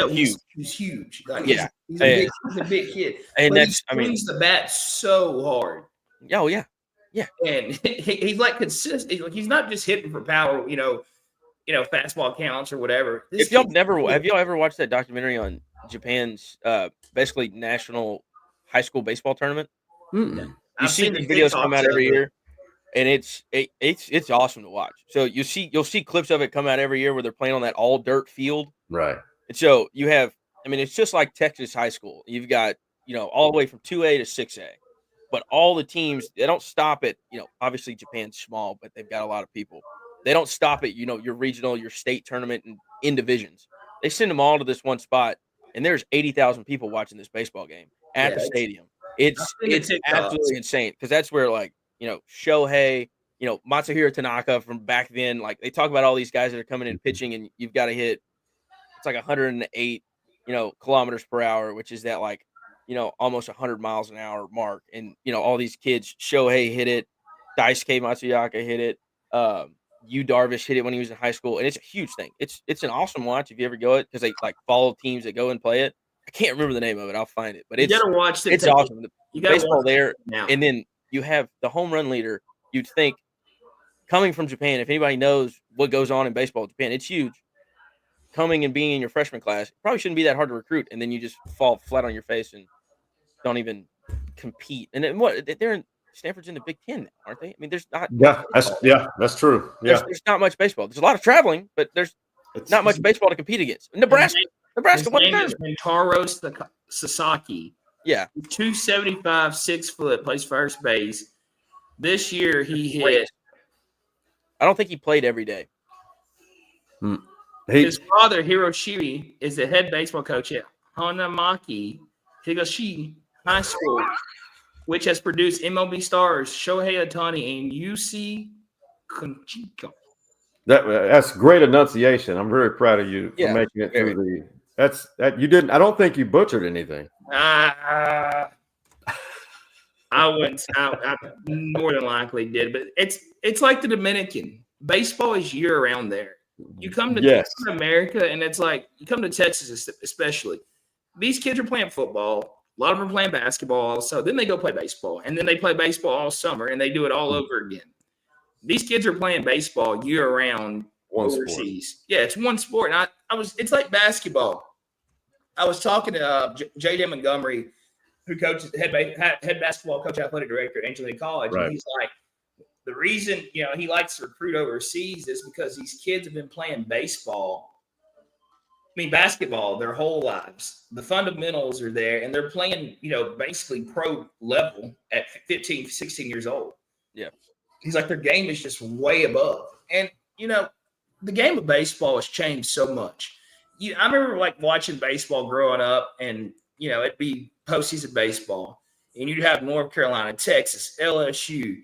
S2: huge. Like,
S3: he's
S2: a big kid.
S3: And
S2: but he swings the bat so hard.
S3: Oh yeah.
S2: And he's like consistent. He's not just hitting for power. Fastball counts or whatever.
S3: Have y'all ever watched that documentary on Japan's basically national high school baseball tournament?
S2: Mm-hmm.
S3: You see the videos come out every year. and it's awesome to watch. So you'll see clips of it come out every year where they're playing on that all dirt field.
S1: Right.
S3: And so you have, I mean, it's just like Texas high school. You've got, all the way from 2A to 6A. But all the teams, they don't stop at, obviously Japan's small, but they've got a lot of people. They don't stop at, your regional, your state tournament and in divisions. They send them all to this one spot, and there's 80,000 people watching this baseball game at the stadium. It's absolutely insane because that's where, like, Shohei, Matsuhiro Tanaka from back then, like, they talk about all these guys that are coming in pitching, and you've got to hit, it's like 108, kilometers per hour, which is that, like, almost 100 miles an hour mark. And, all these kids, Shohei hit it, Daisuke Matsuyaka hit it, Yu Darvish hit it when he was in high school, and it's a huge thing. It's an awesome watch if you ever go it because they, like, follow teams that go and play it. I can't remember the name of it. I'll find it, but
S2: you gotta watch it.
S3: It's awesome.
S2: You gotta
S3: baseball there,
S2: now.
S3: And then you have the home run leader. You'd think, coming from Japan, if anybody knows what goes on in baseball in Japan, it's huge. Coming and being in your freshman class, probably shouldn't be that hard to recruit, and then you just fall flat on your face and don't even compete. And then Stanford's in the Big Ten now, aren't they? I mean, there's not.
S1: That's true. Yeah,
S3: there's not much baseball. There's a lot of traveling, but there's not much baseball to compete against. Nebraska.
S2: His name is Rintaro Sasaki.
S3: Yeah,
S2: 275, 6 foot, plays first base. This year he hit.
S3: I don't think he played every day.
S2: His father, Hiroshi, is the head baseball coach at Hanamaki Higashi High School, which has produced MLB stars Shohei Ohtani and Yusi Konchiko.
S1: That's great enunciation. I'm very proud of you for making it through the. You didn't. I don't think you butchered anything.
S2: I wouldn't. I more than likely did, but it's like the Dominican. Baseball is year round there. You come to America, and it's like you come to Texas, especially. These kids are playing football. A lot of them are playing basketball. So then they go play baseball, and then they play baseball all summer, and they do it all over again. These kids are playing baseball year round overseas.
S1: Sport.
S2: Yeah, it's one sport. And it's like basketball. I was talking to J.D. Montgomery, who coaches head basketball coach, athletic director at Angel College,
S1: right.
S2: And he's like, the reason he likes to recruit overseas is because these kids have been playing basketball their whole lives. The fundamentals are there, and they're playing, basically pro level at 15, 16 years old.
S3: Yeah.
S2: He's like, their game is just way above. And, the game of baseball has changed so much. I remember, like, watching baseball growing up, and, it'd be postseason baseball, and you'd have North Carolina, Texas, LSU,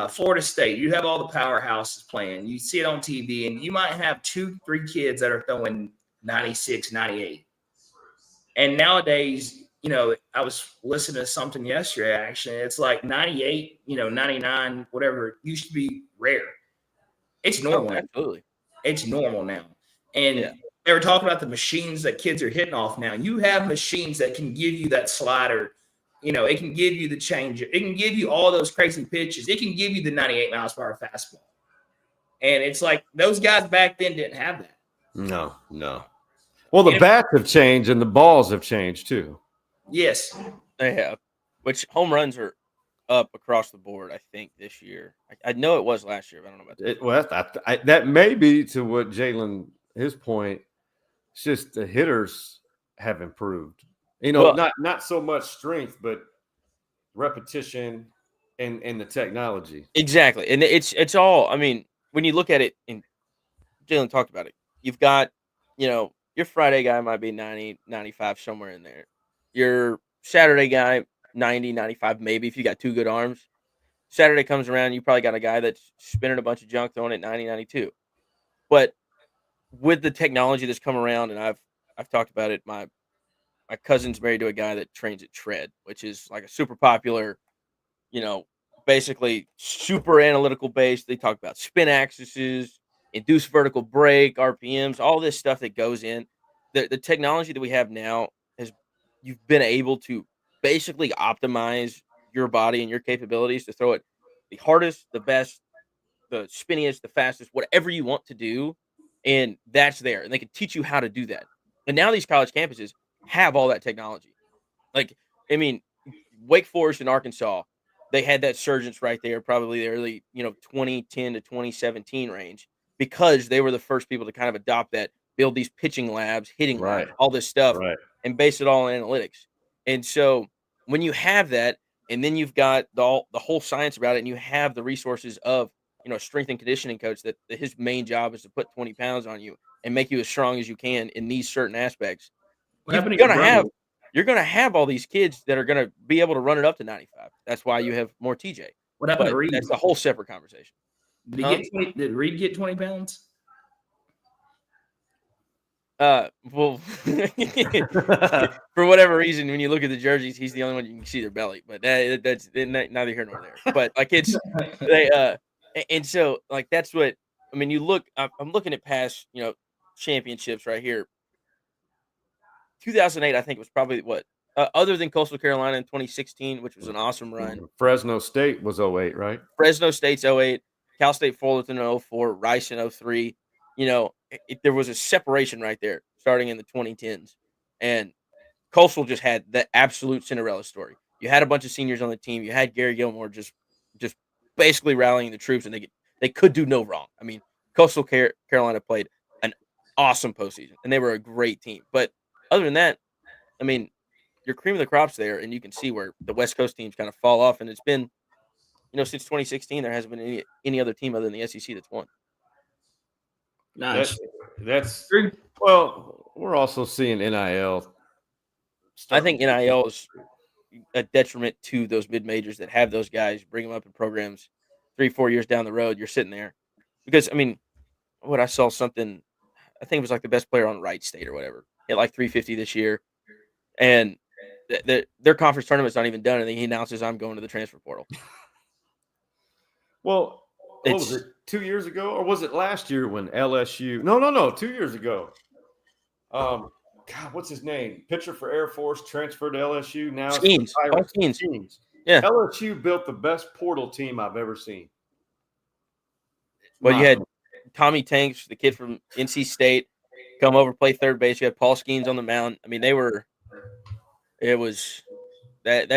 S2: Florida State. You have all the powerhouses playing. You see it on TV, and you might have 2-3 kids that are throwing 96, 98. And nowadays, I was listening to something yesterday, actually. It's like 98, 99, whatever, used to be rare. It's normal.
S3: Absolutely.
S2: It's normal now. And they were talking about the machines that kids are hitting off now. You have machines that can give you that slider. It can give you the changer. It can give you all those crazy pitches. It can give you the 98 miles per hour fastball. And it's like those guys back then didn't have that.
S1: No. Well, the bats have changed and the balls have changed too.
S2: Yes.
S3: They have. Which home runs are up across the board, I think, this year. I know it was last year, but I don't know about that.
S1: That may be to what Jalen, his point. It's just the hitters have improved. Not so much strength, but repetition and the technology.
S3: Exactly. And it's all, I mean, when you look at it, and Jalen talked about it, you've got, your Friday guy might be 90, 95, somewhere in there. Your Saturday guy, 90, 95, maybe, if you got two good arms. Saturday comes around, you probably got a guy that's spinning a bunch of junk, throwing it 90, 92. But with the technology that's come around, and I've talked about it, my cousin's married to a guy that trains at Tread, which is like a super popular, basically super analytical based. They talk about spin axes, induced vertical break, RPMs, all this stuff that goes in. The technology that we have now you've been able to basically optimize your body and your capabilities to throw it the hardest, the best, the spinniest, the fastest, whatever you want to do. And that's there. And they can teach you how to do that. And now these college campuses have all that technology. Like, I mean, Wake Forest and Arkansas, they had that surgence right there, probably the early, 2010 to 2017 range, because they were the first people to kind of adopt that, build these pitching labs, hitting
S1: Right.
S3: labs, all this stuff,
S1: Right.
S3: and base it all on analytics. And so when you have that, and then you've got the whole science about it, and you have the resources of, a strength and conditioning coach that his main job is to put 20 pounds on you and make you as strong as you can in these certain aspects.
S2: What happened to your brother?
S3: You're going to have all these kids that are going to be able to run it up to 95. That's why you have more TJ.
S2: What happened to Reed?
S3: That's a whole separate conversation.
S2: Did Reed get 20 pounds?
S3: Well, for whatever reason, when you look at the jerseys, he's the only one you can see their belly. But that's neither here nor there. But like and so like that's what I mean. You look, I'm looking at past championships right here. 2008, I think, was probably what other than Coastal Carolina in 2016, which was an awesome run.
S1: Fresno State was 08, right?
S3: Fresno State's 08, Cal State Fullerton in 04, Rice in 03. There was a separation right there starting in the 2010s. And Coastal just had the absolute Cinderella story. You had a bunch of seniors on the team. You had Gary Gilmore just basically rallying the troops, and they could do no wrong. I mean, Coastal Carolina played an awesome postseason, and they were a great team. But other than that, I mean, you're cream of the crops there, and you can see where the West Coast teams kind of fall off. And it's been, since 2016, there hasn't been any other team other than the SEC that's won.
S2: Nice.
S1: That's well, we're also seeing NIL.
S3: I think NIL is a detriment to those mid majors that have those guys, bring them up in programs 3-4 years down the road. You're sitting there because, I mean, I saw something, I think it was like the best player on Wright State or whatever, hit like 350 this year. And their conference tournament's not even done. And he announces, I'm going to the transfer portal.
S1: Well, what was it, 2 years ago? Or was it last year when LSU? No, 2 years ago. God, what's his name? Pitcher for Air Force, transferred to LSU. Now
S3: Skeens. Yeah.
S1: LSU built the best portal team I've ever seen.
S3: Well, you had Tommy Tanks, the kid from NC State, come over, play third base. You had Paul Skeens on the mound. I mean, that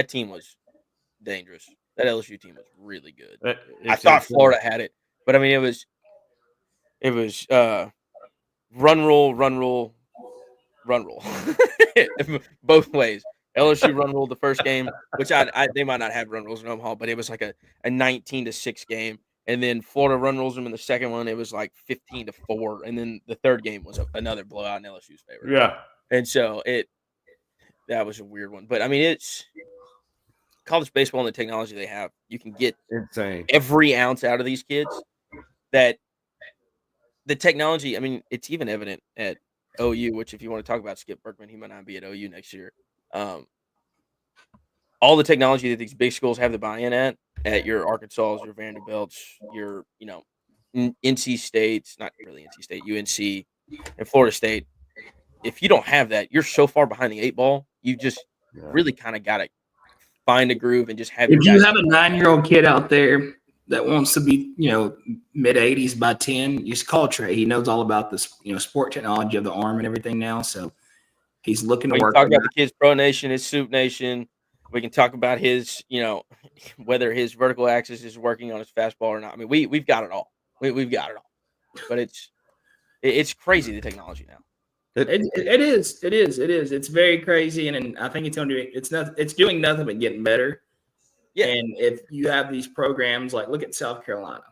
S3: team was dangerous. That LSU team was really good. I thought Florida had it, but I mean, it was run rule, both ways. LSU run ruled the first game, which they might not have run rules in Omaha, but it was like a 19-6 game. And then Florida run rules them in the second one. It was like 15-4. And then the third game was another blowout in LSU's favor.
S1: Yeah.
S3: And so that was a weird one. But I mean, it's college baseball and the technology they have. You can get
S1: insane
S3: every ounce out of these kids. That the technology, I mean, it's even evident at OU, which if you want to talk about Skip Berkman, he might not be at OU next year. All the technology that these big schools have the buy-in at your Arkansas, your Vanderbilts, your, NC States, not really NC State, UNC, and Florida State. If you don't have that, you're so far behind the 8 ball. You just really kind of got to find a groove and just have.
S2: If you have a 9-year-old kid out there that wants to be, mid 80s by 10, just call Trey. He knows all about this, sport technology of the arm and everything now. So he's looking to work.
S3: Talk about the Kids Pro Nation, his Soup Nation. We can talk about his, whether his vertical axis is working on his fastball or not. I mean, we've got it all. We've got it all. But it's crazy, the technology now.
S2: It is. It's very crazy, and I think it's doing nothing but getting better. Yeah. And if you have these programs, like look at South Carolina.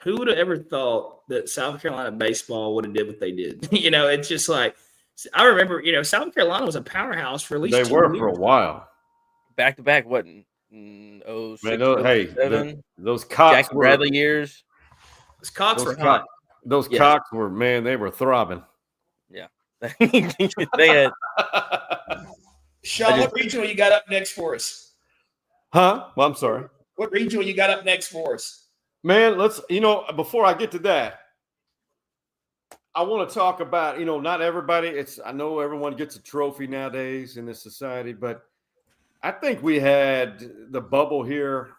S2: Who would have ever thought that South Carolina baseball would have did what they did? It's just like I remember, South Carolina was a powerhouse for at least 2 years.
S1: For a while.
S3: Back to back, what? 06, 07?
S1: Those Cox
S3: Jackie Bradley years.
S2: Those Cox were hot.
S1: Those Cox were, man, they were throbbing.
S3: Yeah. They had.
S2: Shawn, what regional you got up next for us?
S1: Huh? Well, I'm sorry.
S2: What regional you got up next for us?
S1: Man, before I get to that, I want to talk about, not everybody. I know everyone gets a trophy nowadays in this society, but I think we had the bubble here.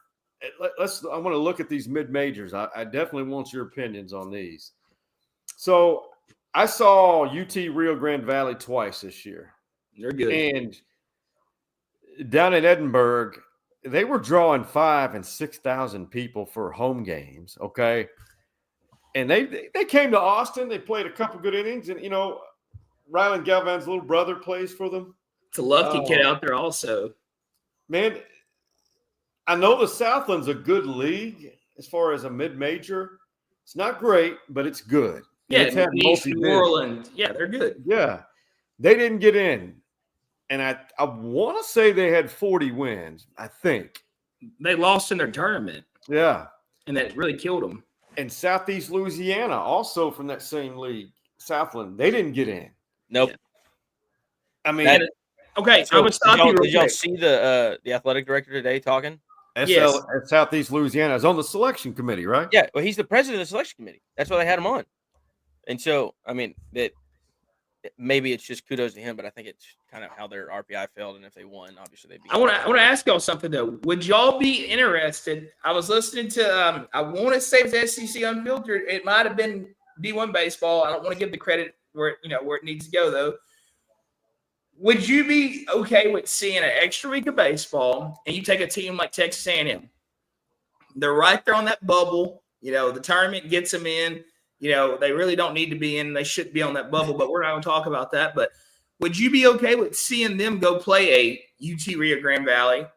S1: I want to look at these mid-majors. I definitely want your opinions on these. So I saw UT Rio Grande Valley twice this year.
S2: They're good.
S1: And down in Edinburgh, they were drawing 5,000 and 6,000 people for home games. Okay. And they came to Austin. They played a couple good innings. And, Rylan Galvan's little brother plays for them.
S2: It's a Lufty kid out there also.
S1: Man, I know the Southland's a good league as far as a mid-major. It's not great, but it's good.
S2: Yeah,
S1: it's had
S2: New Orleans. Yeah, they're good.
S1: Yeah. They didn't get in. And I want to say they had 40 wins, I think.
S2: They lost in their tournament.
S1: Yeah.
S2: And that really killed them.
S1: And Southeast Louisiana, also from that same league, Southland, they didn't get in.
S3: Nope.
S1: I mean,
S2: okay, so I would stop you.
S3: Did y'all see the athletic director today talking?
S2: Yes.
S1: At Southeast Louisiana is on the selection committee, right?
S3: Yeah, well, he's the president of the selection committee. That's why they had him on. And so, I mean, maybe it's just kudos to him, but I think it's kind of how their RPI failed, and if they won, obviously they'd be.
S2: I want to ask y'all something though. Would y'all be interested? I was listening to I want to say it was SEC Unfiltered. It might have been D1 baseball. I don't want to give the credit where it needs to go though. Would you be okay with seeing an extra week of baseball, and you take a team like Texas A&M? They're right there on that bubble. The tournament gets them in. They really don't need to be in. They shouldn't be on that bubble, but we're not going to talk about that. But would you be okay with seeing them go play a UT Rio Grande Valley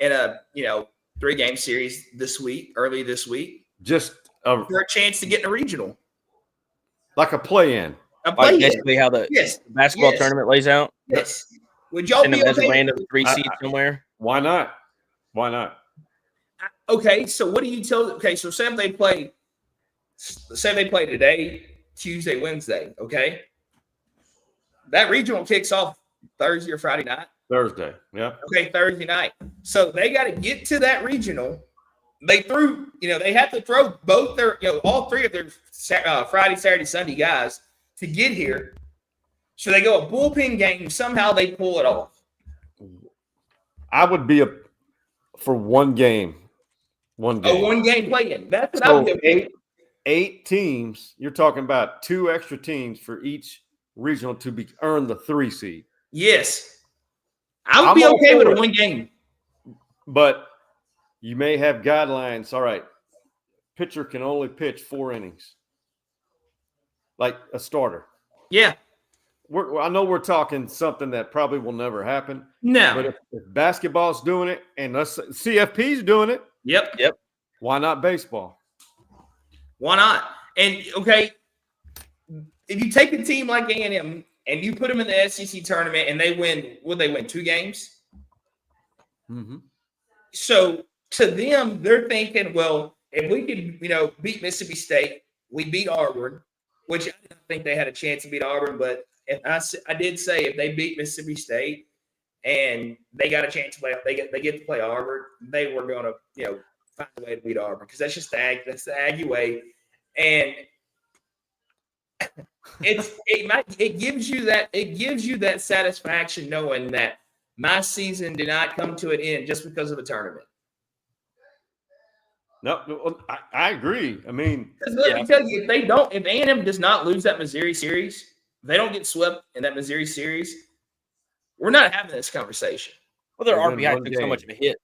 S2: in a 3-game series early this week?
S1: Just
S2: for a chance to get in a regional.
S1: Like a play-in.
S3: Like basically how the basketball tournament lays out?
S2: Yes. Would y'all be
S3: as
S2: okay?
S3: a random 3 seed somewhere?
S1: Why not? Why not?
S2: Okay, so what do you tell? Okay, so say they play today, Tuesday, Wednesday. Okay, that regional kicks off Thursday or Friday night.
S1: Thursday, yeah.
S2: Okay, Thursday night. So they got to get to that regional. They have to throw both their, all three of their Friday, Saturday, Sunday guys to get here. So they go a bullpen game. Somehow they pull it off.
S1: I would be for one game. One game.
S2: A one-game play-in. That's what I would do.
S1: 8 teams. You're talking about 2 extra teams for each regional to earn the 3 seed.
S2: Yes. I would be okay with a one game.
S1: But you may have guidelines. All right. Pitcher can only pitch 4 innings. Like a starter.
S2: Yeah.
S1: I know we're talking something that probably will never happen.
S2: No.
S1: But if basketball's doing it and CFP's doing it.
S2: Yep.
S1: Why not baseball?
S2: Why not? And, okay, if you take a team like A&M and you put them in the SEC tournament and they win, would they win 2 games?
S1: Mm-hmm.
S2: So to them, they're thinking, well, if we could, beat Mississippi State, we beat Auburn, which I didn't think they had a chance to beat Auburn, but I did say if they beat Mississippi State and they got a chance to play, they get to play Auburn, they were going to, find a way to beat Auburn because that's the Aggie way, and it gives you that satisfaction knowing that my season did not come to an end just because of a tournament.
S1: No, I agree. I mean,
S2: let me tell you, if A&M does not lose that Missouri series, if they don't get swept in that Missouri series, we're not having this conversation.
S3: Well, their RPI took so much of a hit.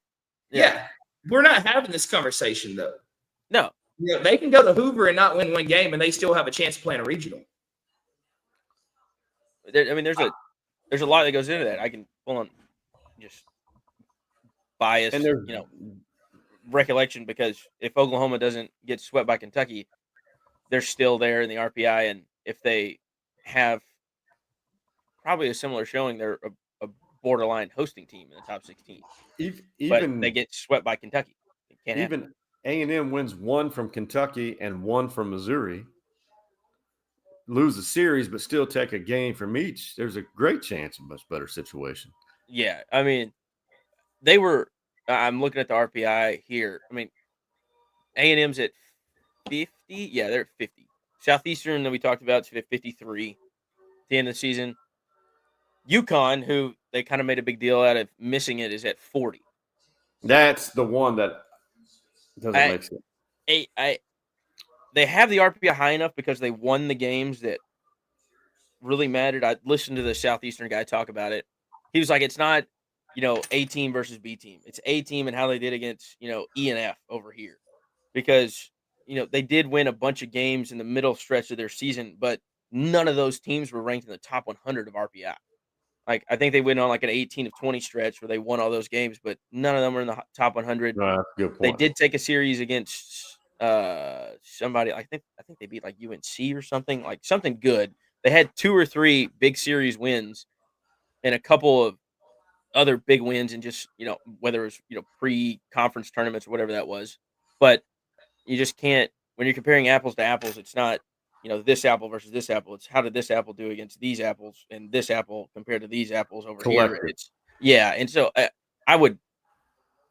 S2: Yeah. We're not having this conversation, though.
S3: No.
S2: They can go to Hoover and not win one game, and they still have a chance to play in a regional.
S3: There's a lot that goes into that. I can pull on just bias, recollection, because if Oklahoma doesn't get swept by Kentucky, they're still there in the RPI, and if they have probably a similar showing, they're a borderline hosting team in the top 16. But they get swept by Kentucky. It can't happen.
S1: A&M wins 1 from Kentucky and 1 from Missouri, lose the series, but still take a game from each. There's a great chance of a much better situation.
S3: Yeah, I mean, they were. I'm looking at the RPI here. I mean, A&M's at 50. Yeah, they're at 50. Southeastern that we talked about is at 53 at the end of the season. UConn, who they kind of made a big deal out of missing it, is at 40.
S1: That's the one that doesn't make sense.
S3: They have the RPI high enough because they won the games that really mattered. I listened to the Southeastern guy talk about it. He was like, it's not A team versus B team. It's A team and how they did against, E and F over here. Because, they did win a bunch of games in the middle stretch of their season, but none of those teams were ranked in the top 100 of RPI. Like, I think they went on like an 18 of 20 stretch where they won all those games, but none of them were in the top 100.
S1: Good
S3: They
S1: point.
S3: did take a series against somebody. I think they beat like UNC or something, like something good. They had 2 or 3 big series wins and a couple of other big wins and just, whether it was, pre-conference tournaments or whatever that was. But you just can't, when you're comparing apples to apples, it's not, this apple versus this apple. It's how did this apple do against these apples and this apple compared to these apples over here. And so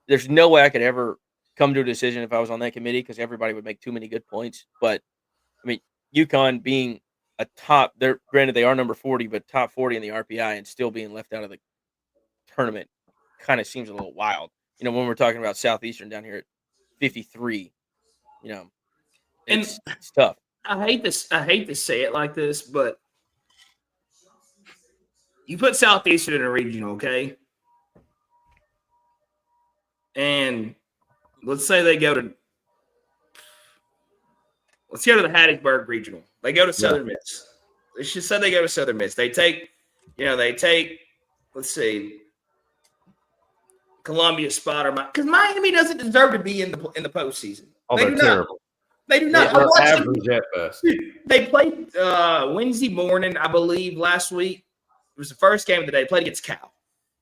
S3: there's no way I could ever come to a decision if I was on that committee because everybody would make too many good points. But I mean, UConn being a top, granted they are number 40, but top 40 in the RPI and still being left out of the tournament kind of seems a little wild. When we're talking about Southeastern down here at 53, it's tough.
S2: I hate to say it like this, but you put Southeastern in a regional, okay? And let's say they go to the Hattiesburg Regional. They go to Southern Miss. Let's just say they go to Southern Miss. They take, let's see, Columbia spot or because Miami doesn't deserve to be in the postseason.
S1: Oh, they're terrible.
S2: They do not.
S1: They're average at best.
S2: They played Wednesday morning, I believe, last week. It was the first game of the day. They played against Cal.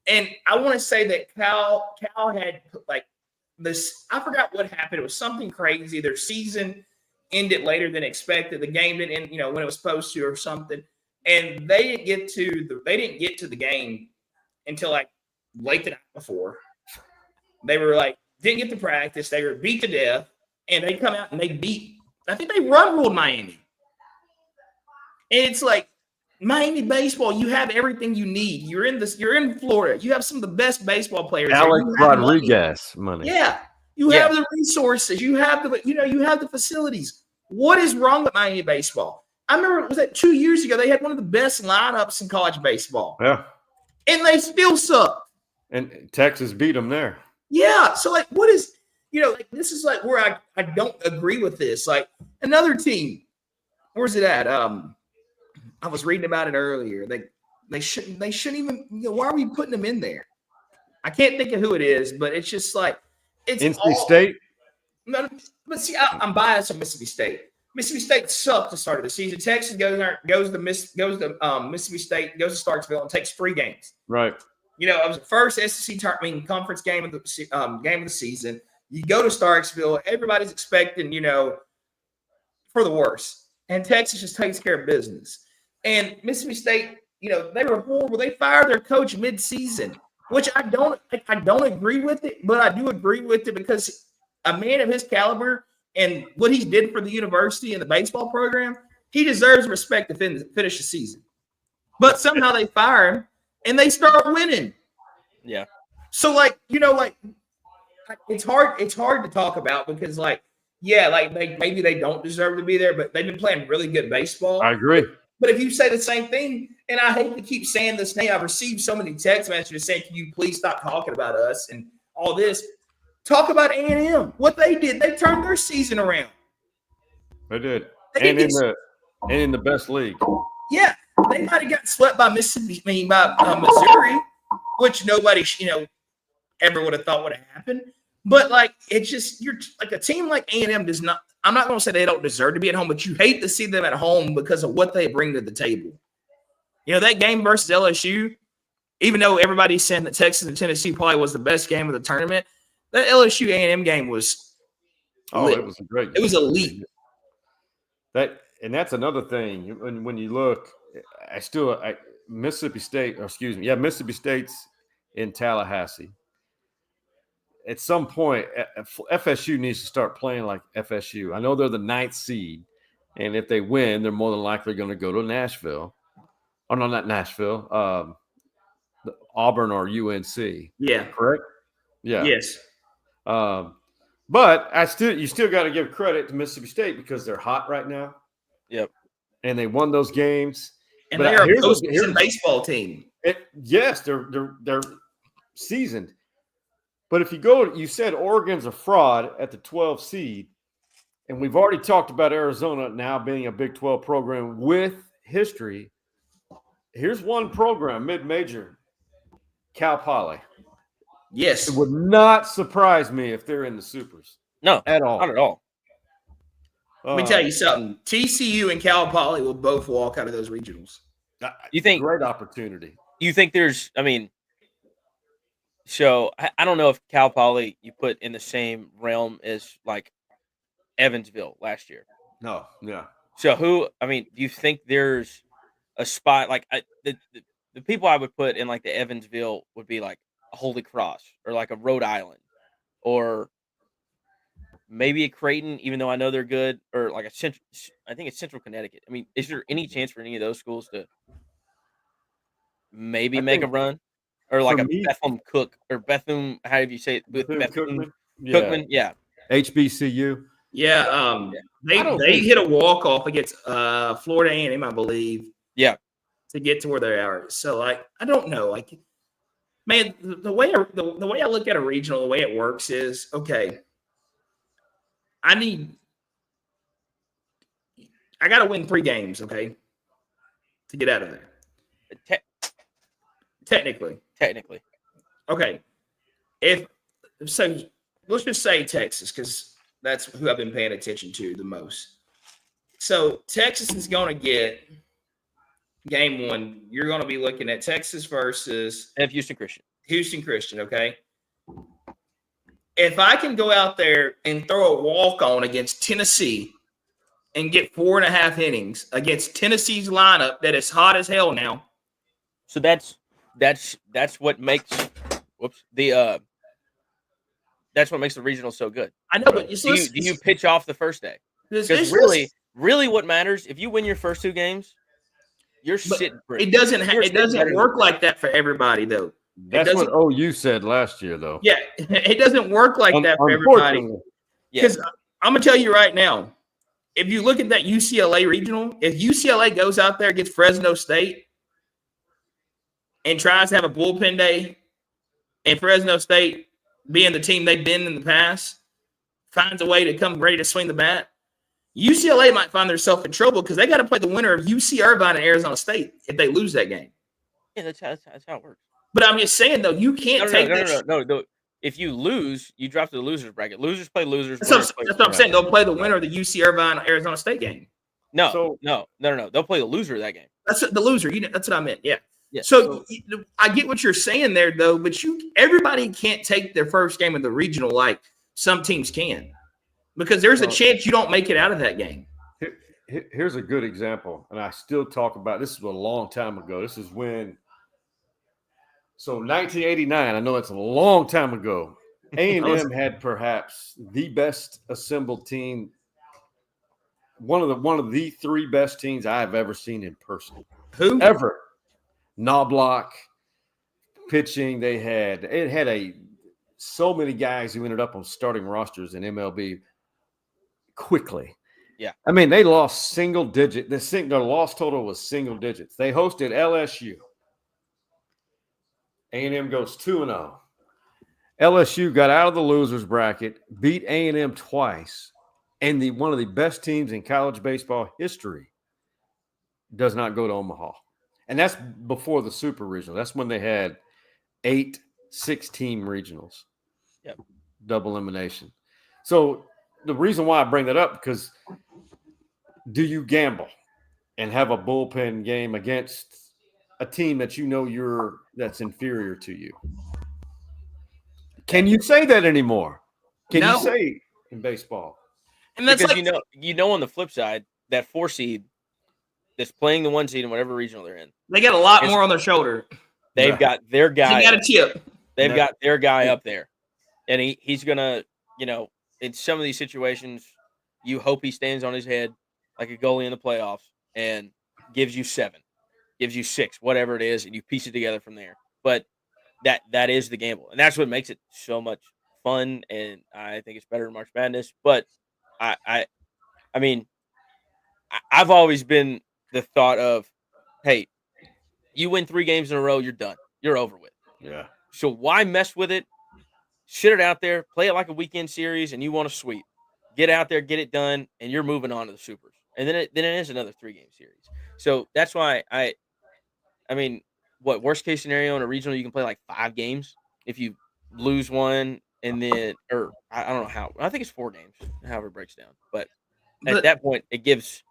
S2: And I want to say that Cal had like this. I forgot what happened. It was something crazy. Their season ended later than expected. The game didn't end, when it was supposed to or something. And they didn't get to the game until like late the night before. They were like didn't get to practice. They were beat to death. And they come out and they beat. I think they ruled Miami. And it's like Miami baseball. You have everything you need. You're in Florida. You have some of the best baseball players.
S1: Alex Rodriguez money.
S2: Yeah, you have the resources. You have the facilities. What is wrong with Miami baseball? I remember was that 2 years ago they had one of the best lineups in college baseball.
S1: Yeah,
S2: and they still suck.
S1: And Texas beat them there.
S2: Yeah, so like, what is? This is like where I don't agree with this. Like another team, where's it at? I was reading about it earlier. They shouldn't even. Why are we putting them in there? I can't think of who it is, but it's just like it's
S1: NC State.
S2: No, but see, I'm biased on Mississippi State. Mississippi State sucked to start of the season. Texas goes to Mississippi State, goes to Starkville and takes 3 games.
S1: Right.
S2: It was the first SEC conference game of the season. You go to Starksville, everybody's expecting, for the worst. And Texas just takes care of business. And Mississippi State, they were horrible. They fired their coach mid-season, which I don't agree with it, but I do agree with it because a man of his caliber and what he did for the university and the baseball program, he deserves respect to finish the season. But somehow they fire him and they start winning.
S3: Yeah.
S2: So it's hard to talk about because maybe they don't deserve to be there, but they've been playing really good baseball.
S1: I agree.
S2: But if you say the same thing, and I hate to keep saying this name, I've received so many text messages saying, "Can you please stop talking about us and all this?" Talk about A&M. What they did, they turned their season around.
S1: They did, and in the best league.
S2: Yeah, they might have gotten swept by Missouri, which nobody ever would have thought would have happened. But it's just you're like a team like A&M does not. I'm not going to say they don't deserve to be at home, but you hate to see them at home because of what they bring to the table. That game versus LSU, even though everybody's saying that Texas and Tennessee probably was the best game of the tournament, that LSU A&M game was.
S1: It was a great game.
S2: It was elite.
S1: That's another thing. When you look, Mississippi State's in Tallahassee. At some point, FSU needs to start playing like FSU. I know they're the 9th seed, and if they win, they're more than likely going to go to Nashville. Oh, no, not Nashville. Auburn or UNC.
S2: Yeah.
S1: Correct? Yeah.
S2: Yes.
S1: But you still got to give credit to Mississippi State because they're hot right now.
S3: Yep.
S1: And they won those games.
S2: And they're a postseason baseball team.
S1: Yes, they're seasoned. But if you said Oregon's a fraud at the 12 seed, and we've already talked about Arizona now being a Big 12 program with history. Here's one program, mid-major, Cal Poly.
S2: Yes.
S1: It would not surprise me if they're in the supers.
S3: No,
S1: at all.
S3: not at all.
S2: Let me tell you something. TCU and Cal Poly will both walk out of those regionals.
S3: You think
S1: great opportunity?
S3: You think there's? I mean, so I don't know if Cal Poly you put in the same realm as like Evansville last year.
S1: No, yeah.
S3: So who? I mean, do you think there's a spot like the people I would put in like the Evansville would be like a Holy Cross or like a Rhode Island or maybe a Creighton, even though I know they're good, or like a Central. I think it's Central Connecticut. I mean, is there any chance for any of those schools to maybe make a run, or like a Bethlehem Cook or Bethlehem? How do you say it? Bethlehem
S1: Cookman?
S3: Cookman, yeah.
S1: HBCU.
S2: Yeah, they hit a walk off against Florida A&M, I believe.
S3: Yeah,
S2: to get to where they are. So like, I don't know. Like, man, the way I look at a regional, the way it works is okay. I got to win 3 games, okay, to get out of there. Technically. Okay. So let's just say Texas, because that's who I've been paying attention to the most. So Texas is going to get game 1. You're going to be looking at Texas versus
S3: Houston Christian.
S2: Okay. If I can go out there and throw a walk-on against Tennessee and get 4.5 innings against Tennessee's lineup that is hot as hell now.
S3: So that's what makes that's what makes the regional so good.
S2: I know, but
S3: do you pitch off the first day? Because really what matters, if you win your first 2 games, you're sitting pretty.
S2: It doesn't work like that for everybody, though.
S1: That's what OU said last year, though.
S2: Yeah, it doesn't work like that for everybody. Because I'm going to tell you right now, if you look at that UCLA regional, if UCLA goes out there against Fresno State and tries to have a bullpen day, and Fresno State, being the team they've been in the past, finds a way to come ready to swing the bat, UCLA might find themselves in trouble because they got to play the winner of UC Irvine and Arizona State if they lose that game.
S3: Yeah, that's how it works.
S2: But I'm just saying, though, you can't take that.
S3: No. If you lose, you drop to the losers bracket. Losers play losers.
S2: That's what I'm saying. They'll play the winner of the UC Irvine Arizona State game.
S3: No. They'll play the loser of that game.
S2: That's the loser. That's what I meant. Yeah. So I get what you're saying there, though. But everybody can't take their first game of the regional like some teams can, because there's a chance you don't make it out of that game.
S1: Here's a good example, and I still talk about this. Is a long time ago. This is when. So 1989, I know that's a long time ago. A&M had perhaps the best assembled team, one of the 3 best teams I have ever seen in person.
S2: Who?
S1: Ever. Knobloch, pitching. It had so many guys who ended up on starting rosters in MLB quickly.
S3: Yeah. I
S1: mean, they lost single digit. Their loss total was single digits. They hosted LSU. A&M goes 2-0. LSU got out of the losers bracket, beat A&M twice, and one of the best teams in college baseball history does not go to Omaha. And that's before the super regional. That's when they had 8 6-team regionals.
S3: Yep.
S1: Double elimination. So the reason why I bring that up, because do you gamble and have a bullpen game against a team that that's inferior to you? Can you say that anymore? Can you say in baseball?
S3: And that's because on the flip side, that 4 seed that's playing the 1 seed in whatever regional they're in,
S2: they got a lot more on their shoulder.
S3: They've got their guy.
S2: They got a tip.
S3: They've got their guy up there, and he's gonna, in some of these situations, you hope he stands on his head like a goalie in the playoffs and gives you 7. Gives you 6, whatever it is, and you piece it together from there. But that is the gamble, and that's what makes it so much fun. And I think it's better than March Madness. But I mean, I've always been the thought of, hey, you win 3 games in a row, you're done, you're over with.
S1: Yeah.
S3: So why mess with it? Sit it out there, play it like a weekend series, and you want to sweep. Get out there, get it done, and you're moving on to the Supers. And then it is another 3-game series. So that's why I mean, what worst case scenario in a regional, you can play like 5 games if you lose one, and then or I don't know how. I think it's 4 games, however it breaks down. But at that point, it gives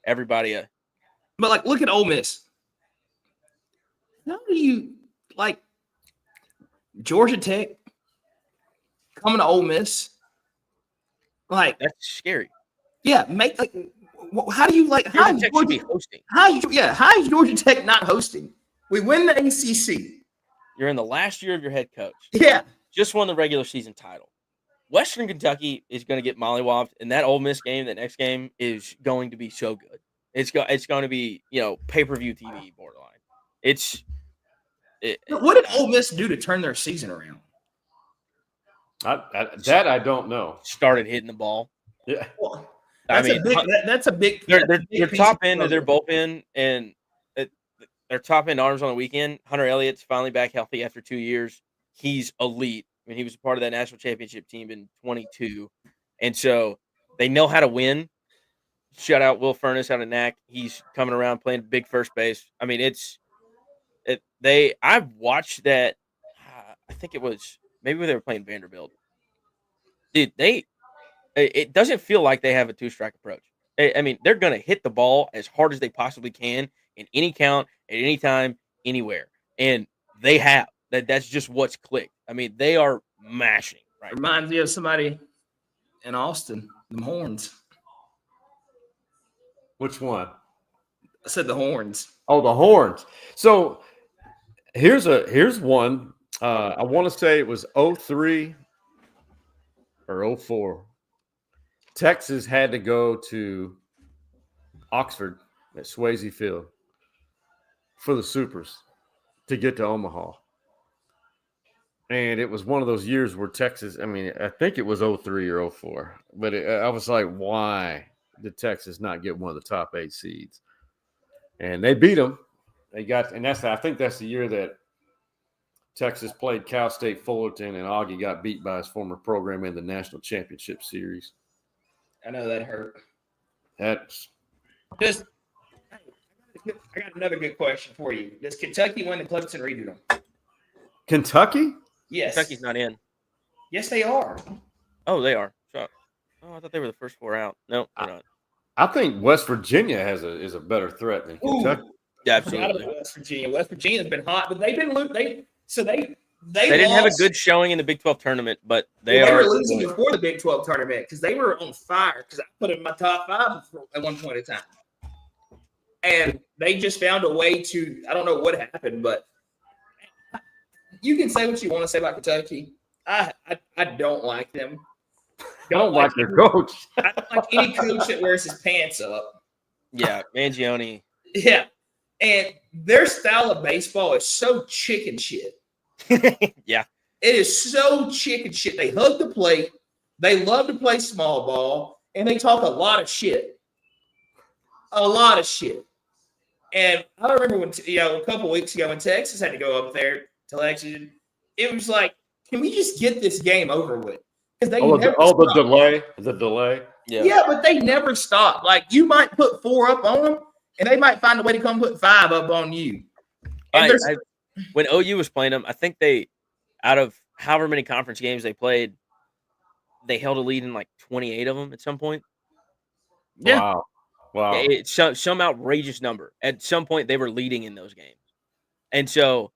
S3: everybody a.
S2: But like, look at Ole Miss. How do you like Georgia Tech coming to Ole Miss? Like
S3: That's scary.
S2: Yeah, make like. How do you like? How
S3: Georgia Tech should be hosting.
S2: How is Georgia Tech not hosting? We win the ACC.
S3: You're in the last year of your head coach.
S2: Yeah,
S3: just won the regular season title. Western Kentucky is going to get mollywopped, and that Ole Miss game, the next game, is going to be so good. It's going to be pay-per-view TV borderline.
S2: What did Ole Miss do to turn their season around?
S1: I don't know.
S3: Started hitting the ball.
S1: Yeah.
S2: Well, that's a big.
S3: Their top end of their bullpen and their top end arms on the weekend. Hunter Elliott's finally back healthy after 2 years. He's elite. I mean, he was a part of that national championship team in 22, and so they know how to win. Shout out Will Furnace out of NAC. He's coming around playing big first base. I mean, I've watched that. I think it was maybe they were playing Vanderbilt. Dude, it doesn't feel like they have a 2-strike approach. I mean, they're going to hit the ball as hard as they possibly can in any count, at any time, anywhere. And they have. That's just what's clicked. I mean, they are mashing. Right?
S2: Reminds me of somebody in Austin, the Horns.
S1: Which one?
S2: I said the Horns.
S1: Oh, the Horns. So here's one. I want to say it was 03 or 04. Texas had to go to Oxford at Swayze Field for the Supers to get to Omaha. And it was one of those years where Texas, I mean, I think it was 03 or 04. But I was like, why did Texas not get one of the top 8 seeds? And they beat them. I think that's the year that Texas played Cal State Fullerton, and Augie got beat by his former program in the national championship series.
S2: I know that hurt.
S1: That's
S2: just. I got another good question for you. Does Kentucky win the Clemson regional?
S1: Kentucky?
S2: Yes.
S3: Kentucky's not in.
S2: Yes, they are.
S3: Oh, they are. So, I thought they were the first 4 out. No, they're not.
S1: I think West Virginia is a better threat than Kentucky.
S3: Yeah, absolutely.
S2: West Virginia. West Virginia's been hot, but they've been they
S3: didn't have a good showing in the Big 12 tournament, but they
S2: were losing before the Big 12 tournament because they were on fire. Because I put them in my top 5 at one point in time, and they just found a way to. I don't know what happened, but you can say what you want to say about Kentucky. I don't like them.
S1: I don't like their coach.
S2: I don't like any coach that wears his pants up.
S3: Yeah, Mangione.
S2: Yeah, and their style of baseball is so chicken shit.
S3: Yeah.
S2: It is so chicken shit. They hug the plate. They love to play small ball, and they talk a lot of shit. A lot of shit. And I remember when a couple weeks ago when Texas had to go up there to Lexington, it was like, can we just get this game over with? Because they
S1: the delay.
S2: Yeah, but they never stop. Like, you might put 4 up on them, and they might find a way to come put 5 up on you. And
S3: when OU was playing them, I think they, out of however many conference games they played, they held a lead in like 28 of them at some point.
S1: Yeah. Wow.
S3: It's some outrageous number. At some point, they were leading in those games. And so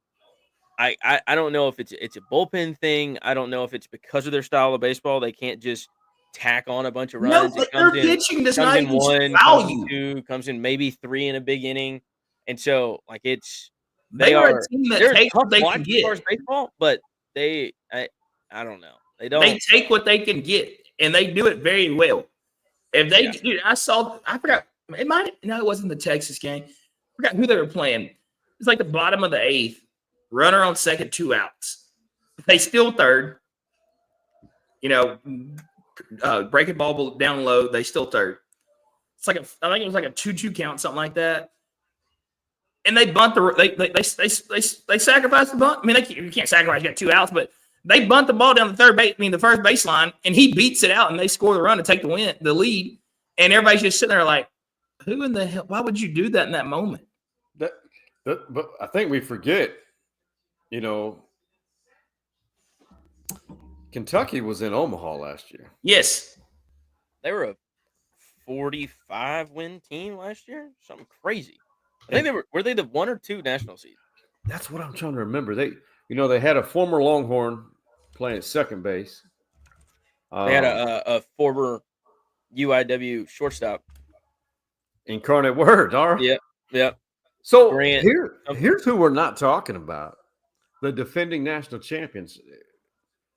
S3: I don't know if it's a bullpen thing. I don't know if it's because of their style of baseball. They can't just tack on a bunch of runs.
S2: No, but their pitching does not even
S3: one,
S2: value.
S3: comes in 2, comes in maybe 3 in a big inning. And so, like,
S2: they are a team that takes what they can get.
S3: As far as baseball, but I don't know.
S2: They take what they can get, and they do it very well. If they, dude, I forgot. It wasn't the Texas game. I forgot who they were playing. It's like the bottom of the 8th. Runner on second, 2 outs. They still third. Breaking ball down low. They still third. It's like I think it was like a 2-2 count, something like that. and they bunt they sacrifice the bunt. I mean, you can't sacrifice. You got 2 outs, but they bunt the ball down the the first baseline, and he beats it out, and they score the run to take the lead. And everybody's just sitting there like, who in the hell? Why would you do that in that moment?
S1: But I think we forget, Kentucky was in Omaha last year.
S2: Yes.
S3: They were a 45-win team last year. Something crazy. I think were they the 1 or 2 national seed?
S1: That's what I'm trying to remember. They had a former Longhorn playing at second base.
S3: They had a former UIW shortstop.
S1: Incarnate Word, all right.
S3: Yeah.
S1: So here's who we're not talking about. The defending national champions.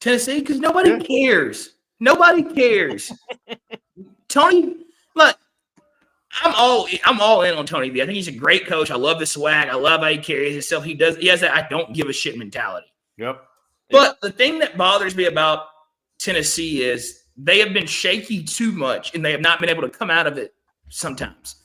S2: Tennessee, because nobody cares. Nobody cares. Tony, look, I'm all in on Tony B. I think he's a great coach. I love the swag. I love how he carries himself. He has that I don't give a shit mentality.
S1: Yep.
S2: But the thing that bothers me about Tennessee is they have been shaky too much, and they have not been able to come out of it sometimes.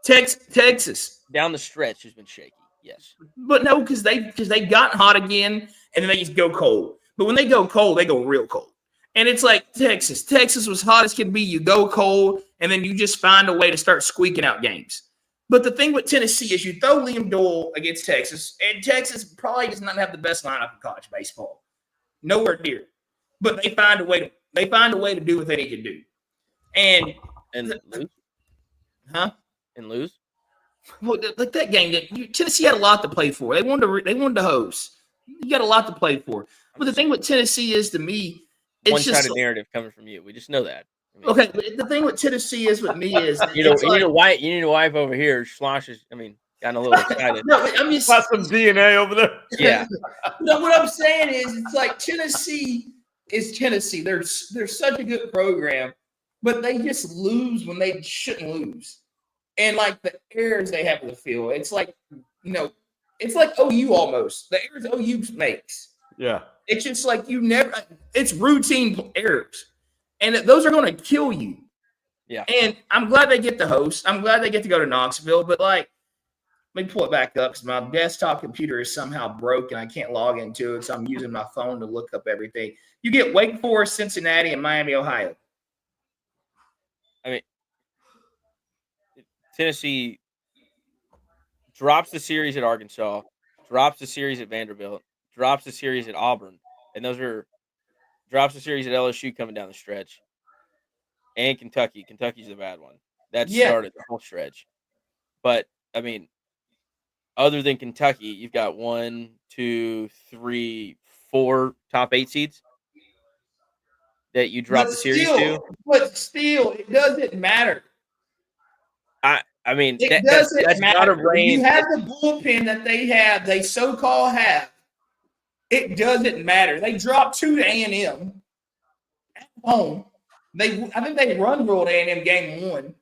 S2: Texas.
S3: Down the stretch has been shaky, yes.
S2: But no, because they got hot again, and then they just go cold. But when they go cold, they go real cold. And it's like Texas. Texas was hot as can be. You go cold, and then you just find a way to start squeaking out games. But the thing with Tennessee is you throw Liam Doyle against Texas, and Texas probably does not have the best lineup in college baseball. Nowhere near. But they find a way to do what they need to do. And
S3: lose?
S2: Huh?
S3: And lose?
S2: Well, like that game, Tennessee had a lot to play for. They wanted to host. You got a lot to play for. But the thing with Tennessee is, to me, it's
S3: one-sided
S2: just
S3: narrative coming from you. We just know that. I mean,
S2: okay, the thing with Tennessee is with me is
S3: you need a wife over here. Schloss is, gotten a little excited.
S2: No, I'm just
S1: got some DNA over there.
S3: Yeah.
S2: No, what I'm saying is, it's like Tennessee is Tennessee. They're such a good program, but they just lose when they shouldn't lose. And like the errors they have in the field, it's like it's like OU almost. The errors OU makes.
S1: Yeah.
S2: It's just like it's routine errors. And those are going to kill you.
S3: Yeah.
S2: And I'm glad they get to host. I'm glad they get to go to Knoxville. But let me pull it back up because my desktop computer is somehow broke and I can't log into it. So I'm using my phone to look up everything. You get Wake Forest, Cincinnati, and Miami, Ohio.
S3: Tennessee drops the series at Arkansas, drops the series at Vanderbilt, drops the series at Auburn, and drops the series at LSU coming down the stretch, and Kentucky. Kentucky's the bad one. That started the whole stretch. But, other than Kentucky, you've got 1, 2, 3, 4 top 8 seeds that you drop the series to.
S2: But still, it doesn't matter.
S3: It
S2: doesn't
S3: that's
S2: matter.
S3: Not a range.
S2: You have the bullpen that they so-called have. It doesn't matter. They dropped 2 to A&M at home. I think they run ruled A&M game 1.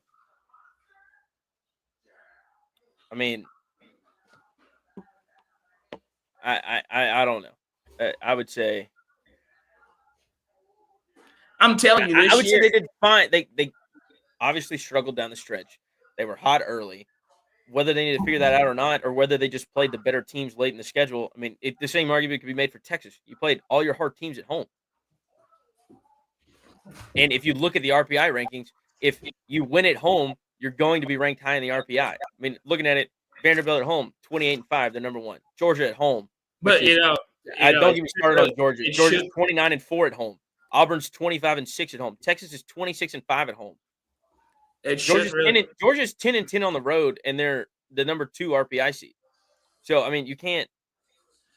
S3: I don't know. I would say.
S2: I'm telling you,
S3: I would say they did fine. They obviously struggled down the stretch. They were hot early. Whether they need to figure that out or not, or whether they just played the better teams late in the schedule, the same argument could be made for Texas. You played all your hard teams at home. And if you look at the RPI rankings, if you win at home, you're going to be ranked high in the RPI. Looking at it, Vanderbilt at home, 28-5, they're number 1. Georgia at home.
S2: But,
S3: don't get me started on Georgia. Georgia's 29-4 at home. Auburn's 25-6 at home. Texas is 26-5 at home. Georgia's 10-10 on the road, and they're the number 2 RPI seed. So you can't.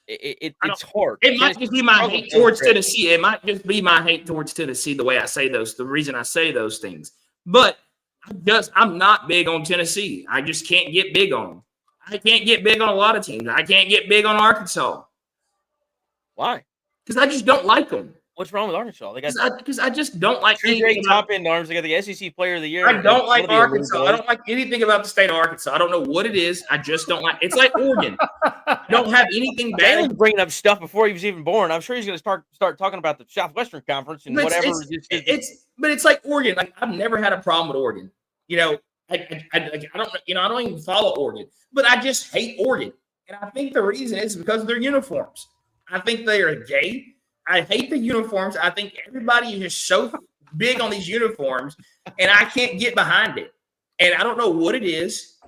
S3: It's hard.
S2: It might just be my hate towards Tennessee. It might just be my hate towards Tennessee the way I say those. The reason I say those things, but I'm not big on Tennessee. I just can't get big on them. I can't get big on a lot of teams. I can't get big on Arkansas.
S3: Why?
S2: Because I just don't like them.
S3: What's wrong with Arkansas?
S2: Because I just don't like
S3: two great top end arms. They got the SEC Player of the Year.
S2: I don't like Arkansas. I don't like anything about the state of Arkansas. I don't know what it is. I just don't like. It's like Oregon. I don't have anything bad.
S3: Dalen's bringing up stuff before he was even born. I'm sure he's going to start talking about the Southwestern Conference and whatever.
S2: But it's like Oregon. Like I've never had a problem with Oregon. I don't, I don't even follow Oregon, but I just hate Oregon. And I think the reason is because of their uniforms. I think they are gay. I hate the uniforms. I think everybody is just so big on these uniforms, and I can't get behind it. And I don't know what it is.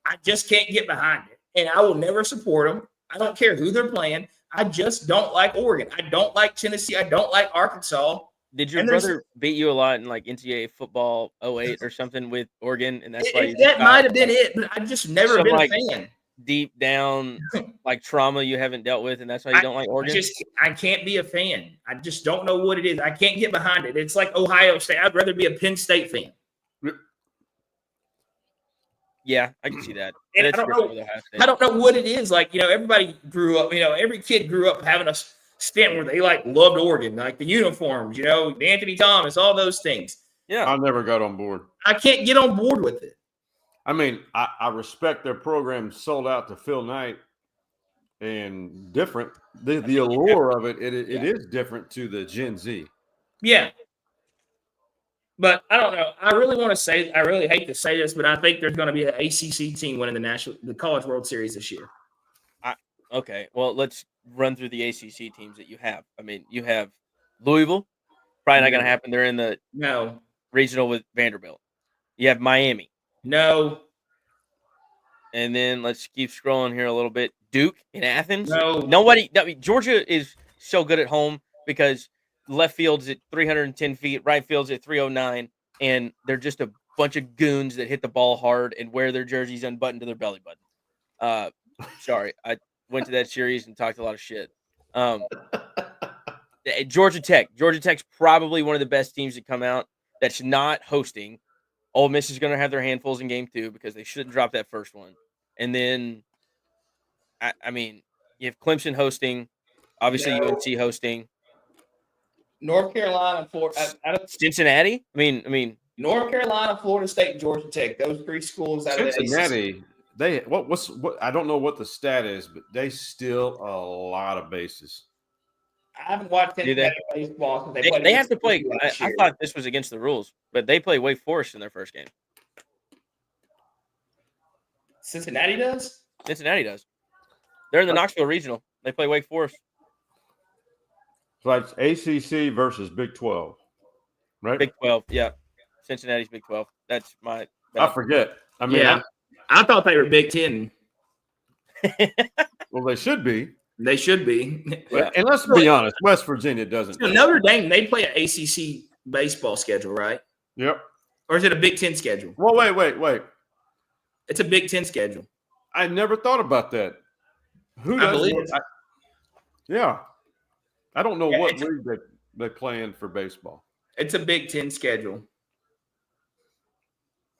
S2: I just can't get behind it. And I will never support them. I don't care who they're playing. I just don't like Oregon. I don't like Tennessee. I don't like Arkansas.
S3: Did your brother beat you a lot in like NCAA football 08 or something with Oregon? And that's why
S2: that might have been it, but I've just never been a fan.
S3: Deep down, like trauma you haven't dealt with, and that's why you don't like Oregon?
S2: I can't be a fan. I just don't know what it is. I can't get behind it. It's like Ohio State. I'd rather be a Penn State fan.
S3: Yeah, I can see that.
S2: And I don't know what it is. Like, everybody grew up, every kid grew up having a stint where they loved Oregon, like the uniforms, Anthony Thomas, all those things.
S3: Yeah.
S1: I never got on board.
S2: I can't get on board with it.
S1: I mean, I respect their program sold out to Phil Knight and different. The allure of it is different to the Gen Z.
S2: Yeah. But I don't know. I really hate to say this, but I think there's going to be an ACC team winning the College World Series this year.
S3: Okay. Well, let's run through the ACC teams that you have. I mean, you have Louisville. Probably not going to happen. They're in the regional with Vanderbilt. You have Miami.
S2: No.
S3: And then let's keep scrolling here a little bit. Duke in Athens.
S2: No.
S3: Georgia is so good at home because left field's at 310 feet, right field's at 309, and they're just a bunch of goons that hit the ball hard and wear their jerseys unbuttoned to their belly button. Sorry, I went to that series and talked a lot of shit. Georgia Tech. Georgia Tech's probably one of the best teams to come out that's not hosting. Ole Miss is going to have their handfuls in game 2 because they shouldn't drop that first one. And then, I mean, you have Clemson hosting, obviously UNC hosting.
S2: North Carolina, Florida,
S3: Cincinnati. I mean,
S2: North Carolina, Florida State, and Georgia Tech. Those 3 schools out of
S1: Cincinnati. They what I don't know what the stat is, but they steal a lot of bases.
S2: I haven't watched Cincinnati baseball.
S3: They have to play. I thought this was against the rules, but they play Wake Forest in their first game.
S2: Cincinnati does?
S3: Cincinnati does. They're in the Knoxville Regional. They play Wake Forest.
S1: So it's ACC versus Big 12, right?
S3: Big 12, yeah. Cincinnati's Big 12. That's my.
S1: I forget. I mean,
S2: I thought they were Big 10.
S1: Well, they should be.
S2: They should be.
S1: Yeah. And let's be honest, West Virginia doesn't.
S2: So Notre Dame, they play an ACC baseball schedule, right?
S1: Yep.
S2: Or is it a Big 10 schedule?
S1: Well, wait.
S2: It's a Big 10 schedule.
S1: I never thought about that. Who does? Yeah. I don't know what league they play in for baseball.
S2: It's a Big 10 schedule.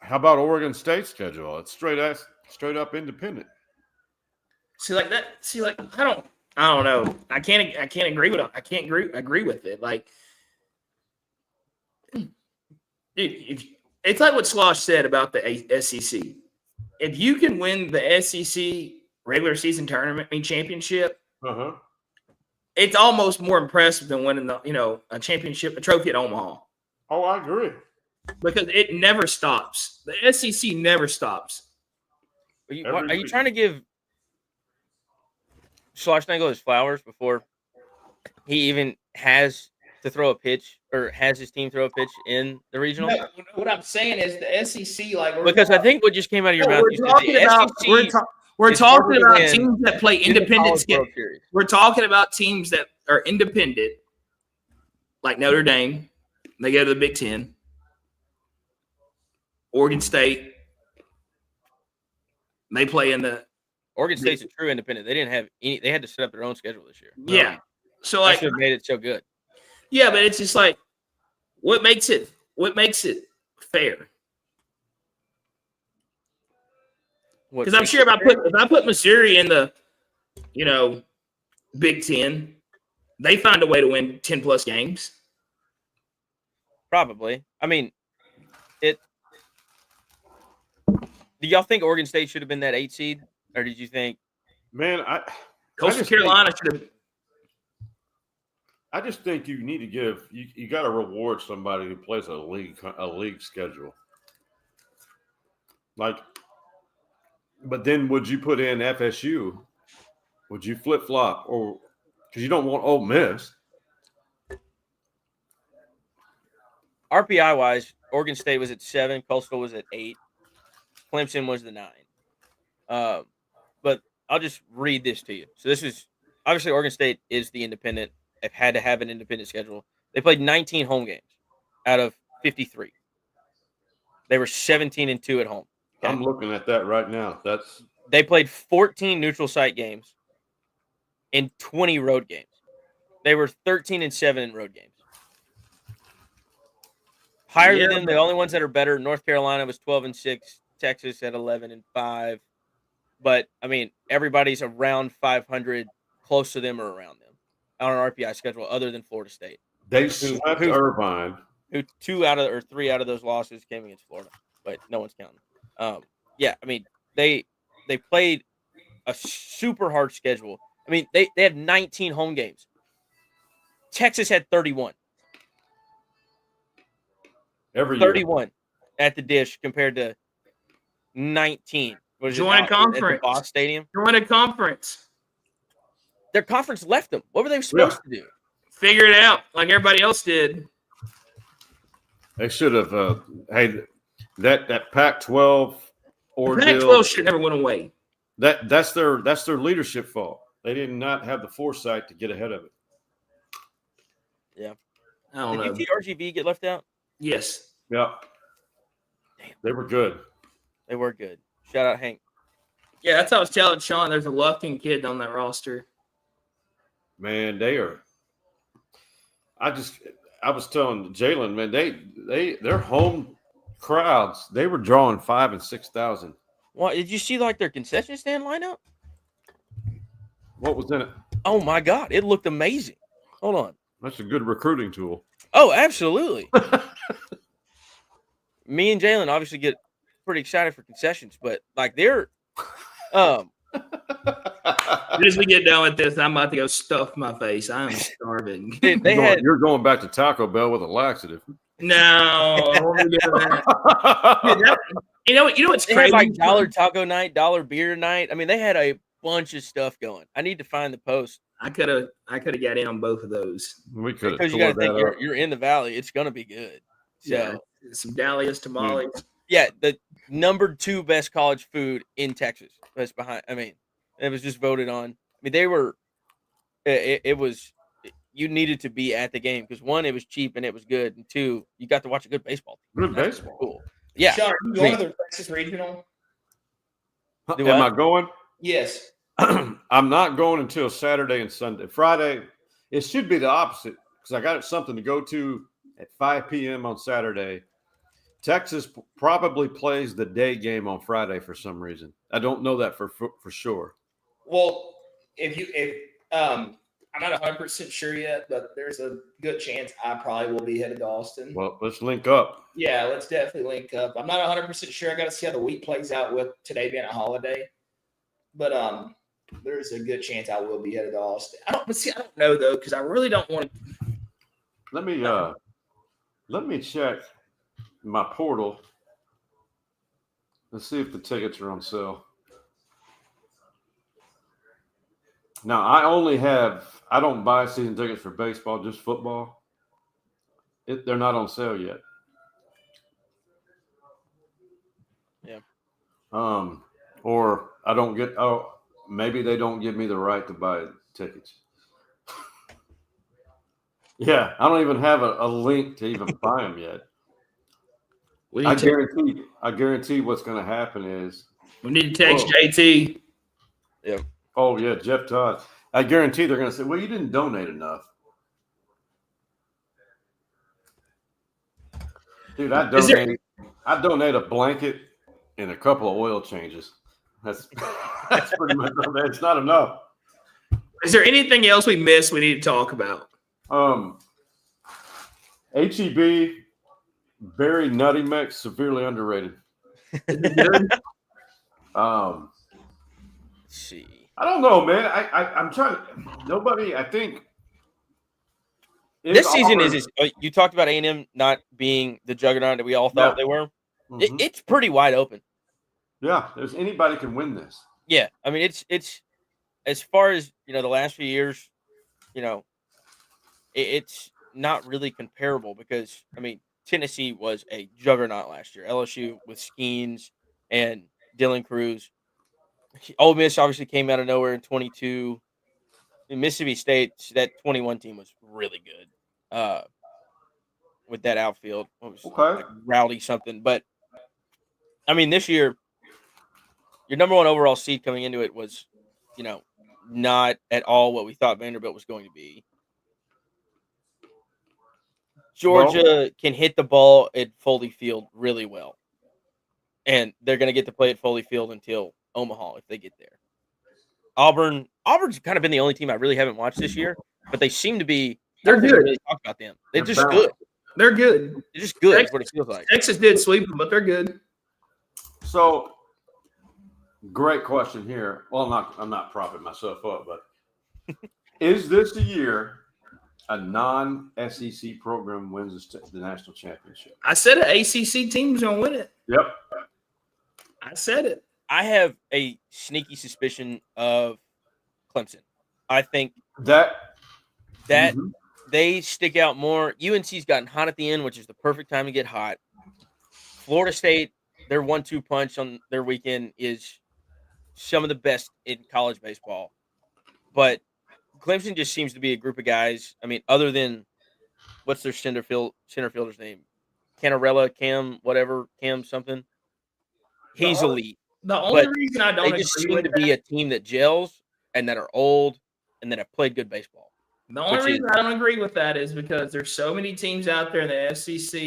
S1: How about Oregon State schedule? It's straight up independent.
S2: I don't know. I can't agree with it. I can't agree with it. Like, dude, it's like what Slosh said about the SEC. If you can win the SEC regular season tournament championship, it's almost more impressive than winning a championship, a trophy at Omaha.
S1: Oh, I agree.
S2: Because it never stops. The SEC never stops.
S3: Are you trying to give Schlossnagle his flowers before he even has to throw a pitch or has his team throw a pitch in the regional?
S2: No, what I'm saying is the SEC,
S3: because I think what just came out of your mouth.
S2: We're talking about teams that play independent. We're talking about teams that are independent, like Notre Dame. They go to the Big 10. Oregon State. They play in the.
S3: Oregon State's a true independent. They didn't have any. They had to set up their own schedule this year.
S2: Yeah, so
S3: that should have made it so good.
S2: Yeah, but it's just like, what makes it fair? Because I'm sure if I put Missouri in the, Big 10, they find a way to win 10 plus games.
S3: Probably. I mean, do y'all think Oregon State should have been that 8 seed, or did you think?
S1: Man,
S2: Coastal Carolina should have.
S1: I just think you need to give you got to reward somebody who plays a league schedule. Like, but then would you put in FSU? Would you flip flop, or because you don't want Ole Miss?
S3: RPI wise, Oregon State was at 7, Coastal was at 8, Clemson was the 9. But I'll just read this to you. So this is obviously Oregon State is the independent. They've had to have an independent schedule. They played 19 home games out of 53. They were 17-2 at home.
S1: Okay? I'm looking at that right now.
S3: They played 14 neutral site games and 20 road games. They were 13-7 in road games. Higher than them, the only ones that are better. North Carolina was 12-6. Texas at 11-5. But I mean, everybody's around 500, close to them or around them on an RPI schedule, other than Florida State.
S1: They swept Irvine.
S3: Who 3 out of those losses came against Florida, but no one's counting. Yeah, I mean, they played a super hard schedule. I mean, they had 19 home games. Texas had 31.
S1: Every year.
S3: 31 at the Dish compared to 19.
S2: Join a conference.
S3: At the Boss Stadium.
S2: Join a conference.
S3: Their conference left them. What were they supposed to do?
S2: Figure it out like everybody else did.
S1: They should have. Hey, that Pac-12 ordeal.
S2: Pac-12 should never went away.
S1: That's their leadership fault. They did not have the foresight to get ahead of it.
S3: Yeah.
S2: I don't know.
S3: Did RGV get left out?
S2: Yes.
S1: Yeah.
S3: Damn.
S1: They were good.
S3: They were good. Shout out Hank.
S2: Yeah, that's how I was telling Shawn. There's a Lufkin kid on that roster.
S1: Man, they are. I was telling Jalen, man, their home crowds, they were drawing 5,000 and 6,000.
S3: What did you see? Like their concession stand lineup?
S1: What was in it?
S3: Oh my God, it looked amazing. Hold on.
S1: That's a good recruiting tool.
S3: Oh, absolutely. Me and Jalen obviously get pretty excited for concessions, but like they're
S2: as soon as we get done with this, I'm about to go stuff my face. I'm starving.
S1: You're going back to Taco Bell with a laxative.
S2: No, I won't be doing that. You know what's
S3: they
S2: crazy?
S3: Had like dollar taco night, dollar beer night. I mean, they had a bunch of stuff going. I need to find the post.
S2: I could have got in on both of those.
S1: We could have,
S3: because you got to think you're in the valley. It's going to be good. So
S2: yeah, some Dahlia's tamales.
S3: Yeah, the number 2 best college food in Texas. That's behind. I mean, it was just voted on. I mean, they were. It was. You needed to be at the game because 1, it was cheap and it was good, and 2, you got to watch a good baseball team.
S1: Good baseball.
S3: Cool. Yeah.
S2: Shawn, are you going to the Texas Regional?
S1: Am I going?
S2: Yes.
S1: I'm not going until Saturday and Sunday. Friday, it should be the opposite because I got something to go to at 5 p.m. on Saturday. Texas probably plays the day game on Friday for some reason. I don't know that for sure.
S2: Well, I'm not 100% sure yet, but there's a good chance I probably will be headed to Austin.
S1: Well, let's link up.
S2: Yeah, let's definitely link up. I'm not 100% sure. I got to see how the week plays out with today being a holiday. But there's a good chance I will be headed to Austin. I don't know though because I really don't want to.
S1: Let me check my portal and see if the tickets are on sale. Now, I don't buy season tickets for baseball, just football. They're not on sale yet.
S3: Yeah.
S1: Or I don't get, maybe they don't give me the right to buy tickets. Yeah, I don't even have a link to even buy them yet. I guarantee what's going to happen is
S2: we need to text JT.
S3: Yeah.
S1: Oh yeah, Jeff Todd. I guarantee they're going to say, "Well, you didn't donate enough." Dude, I donate a blanket and a couple of oil changes. That's pretty much it. It's not enough.
S2: Is there anything else we missed we need to talk about?
S1: HEB Berry Nutty Mix, severely underrated.
S3: Let's see.
S1: I don't know, man. I'm trying to. Nobody. I think
S3: this season is. You talked about A&M not being the juggernaut that we all thought they were.
S1: Mm-hmm.
S3: It's pretty wide open.
S1: Yeah, there's anybody can win this.
S3: Yeah, I mean it's as far as the last few years, it's not really comparable because I mean Tennessee was a juggernaut last year. LSU with Skeens and Dylan Cruz. Ole Miss obviously came out of nowhere in 22. In Mississippi State, that 21 team was really good. With that outfield, what was
S1: Okay.
S3: like Rowdy something, but I mean this year, your number one overall seed coming into it was, not at all what we thought Vanderbilt was going to be. Georgia can hit the ball at Foley Field really well. And they're going to get to play at Foley Field until Omaha if they get there. Auburn's kind of been the only team I really haven't watched this year, but they seem to be.
S2: They're good.
S3: Really talk about them. They're just good.
S2: They're good.
S3: They're just good. Is what it feels like.
S2: Texas did sweep them, but they're good.
S1: So, great question here. Well, I'm not propping myself up, but is this the year a non-SEC program wins the national championship?
S2: I said an ACC team's gonna win it.
S1: Yep.
S2: I said it.
S3: I have a sneaky suspicion of Clemson. I think
S1: that
S3: they stick out more. UNC's gotten hot at the end, which is the perfect time to get hot. Florida State, their 1-2 punch on their weekend is some of the best in college baseball. But Clemson just seems to be a group of guys. I mean, other than what's their center fielder's name? Cam something. He's elite.
S2: The only reason I don't
S3: they just seem to be a team that gels and that are old and that have played good baseball.
S2: The only reason I don't agree with that is because there's so many teams out there in the SEC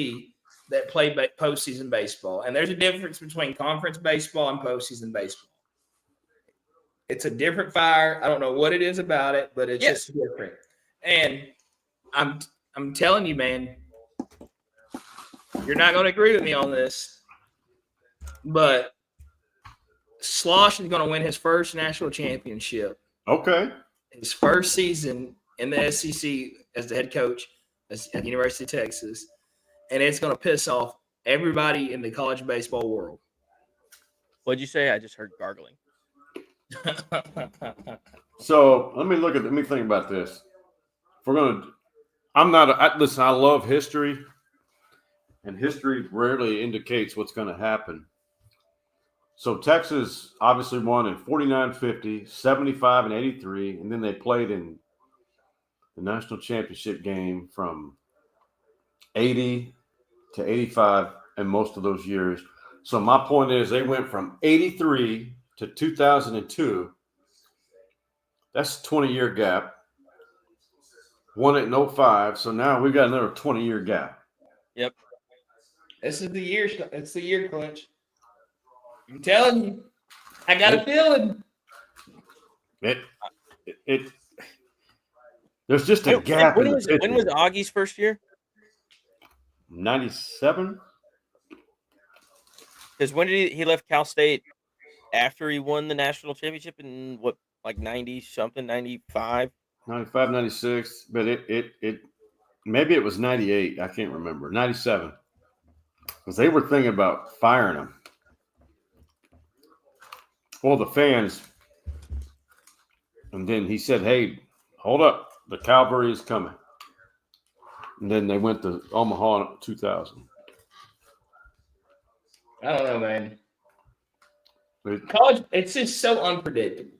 S2: that play postseason baseball, and there's a difference between conference baseball and postseason baseball. It's a different fire. I don't know what it is about it, but it's just different. And I'm telling you, man, you're not going to agree with me on this, but Slosh is going to win his first national championship.
S1: Okay.
S2: His first season in the SEC as the head coach at the University of Texas, and it's going to piss off everybody in the college baseball world.
S3: What'd you say? I just heard gargling.
S1: So let me think about this. If we're gonna, listen. I love history, and history rarely indicates what's going to happen. So Texas obviously won in 49, 50, 75, and 83, and then they played in the national championship game from 80 to 85 in most of those years. So my point is they went from 83 to 2002. That's a 20-year gap. Won it in 05. So now we've got another 20-year gap.
S3: Yep.
S2: This is the year. It's the year, Clynch. I'm telling you. I got a feeling.
S1: There's just a gap.
S3: When was Augie's first year?
S1: 97.
S3: Because when did he left Cal State after he won the national championship in what, like 90 something, 95?
S1: 95, 96, but it maybe it was 98. I can't remember. 97. Because they were thinking about firing him. Well, the fans. And then he said, hey, hold up. The cavalry is coming. And then they went to Omaha in 2000.
S2: I don't know, man. College, it's just so unpredictable.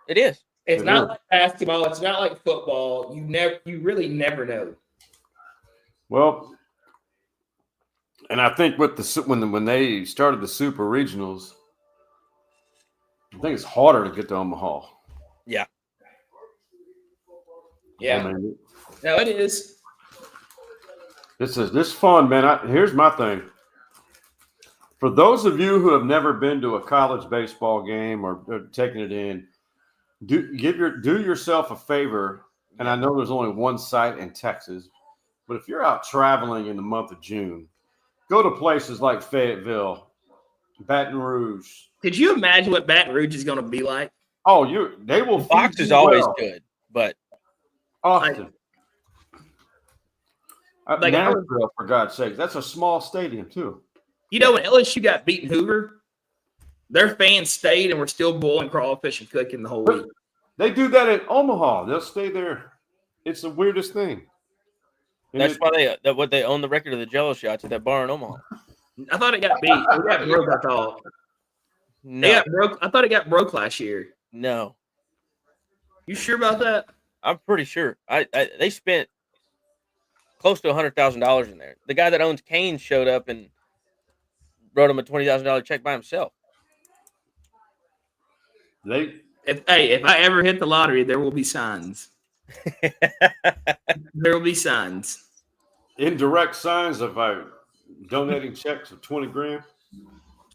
S3: It is.
S2: It's not like basketball. It's not like football. You really never know.
S1: Well, and I think with when they started the super regionals, I think it's harder to get to Omaha.
S3: Yeah.
S2: Yeah.
S1: I mean,
S2: no, it is.
S1: This is fun, man. Here's my thing. For those of you who have never been to a college baseball game or taken it in, do yourself a favor. And I know there's only one site in Texas, but if you're out traveling in the month of June, go to places like Fayetteville, Baton Rouge.
S2: Could you imagine what Baton Rouge is going to be like?
S1: Oh, they will.
S3: The box is always good, but
S1: Austin. Nashville, for God's sake, that's a small stadium too.
S2: You know when LSU got beaten Hoover, Their fans stayed and were still boiling crawfish and cooking the whole week.
S1: They do that in Omaha. They'll stay there. It's the weirdest thing. And
S3: That's why they own the record of the Jello shots at that bar in Omaha.
S2: I thought it got beat. It got broke, I thought.
S3: No,
S2: It got broke. I thought it got broke last year.
S3: no,
S2: You sure about that?
S3: I'm pretty sure. They spent close to $100,000 in there. The guy that owns Canes showed up and wrote him a $20,000 check by himself.
S2: If I ever hit the lottery, there will be signs. There will be signs.
S1: Indirect signs of donating checks of 20 grand.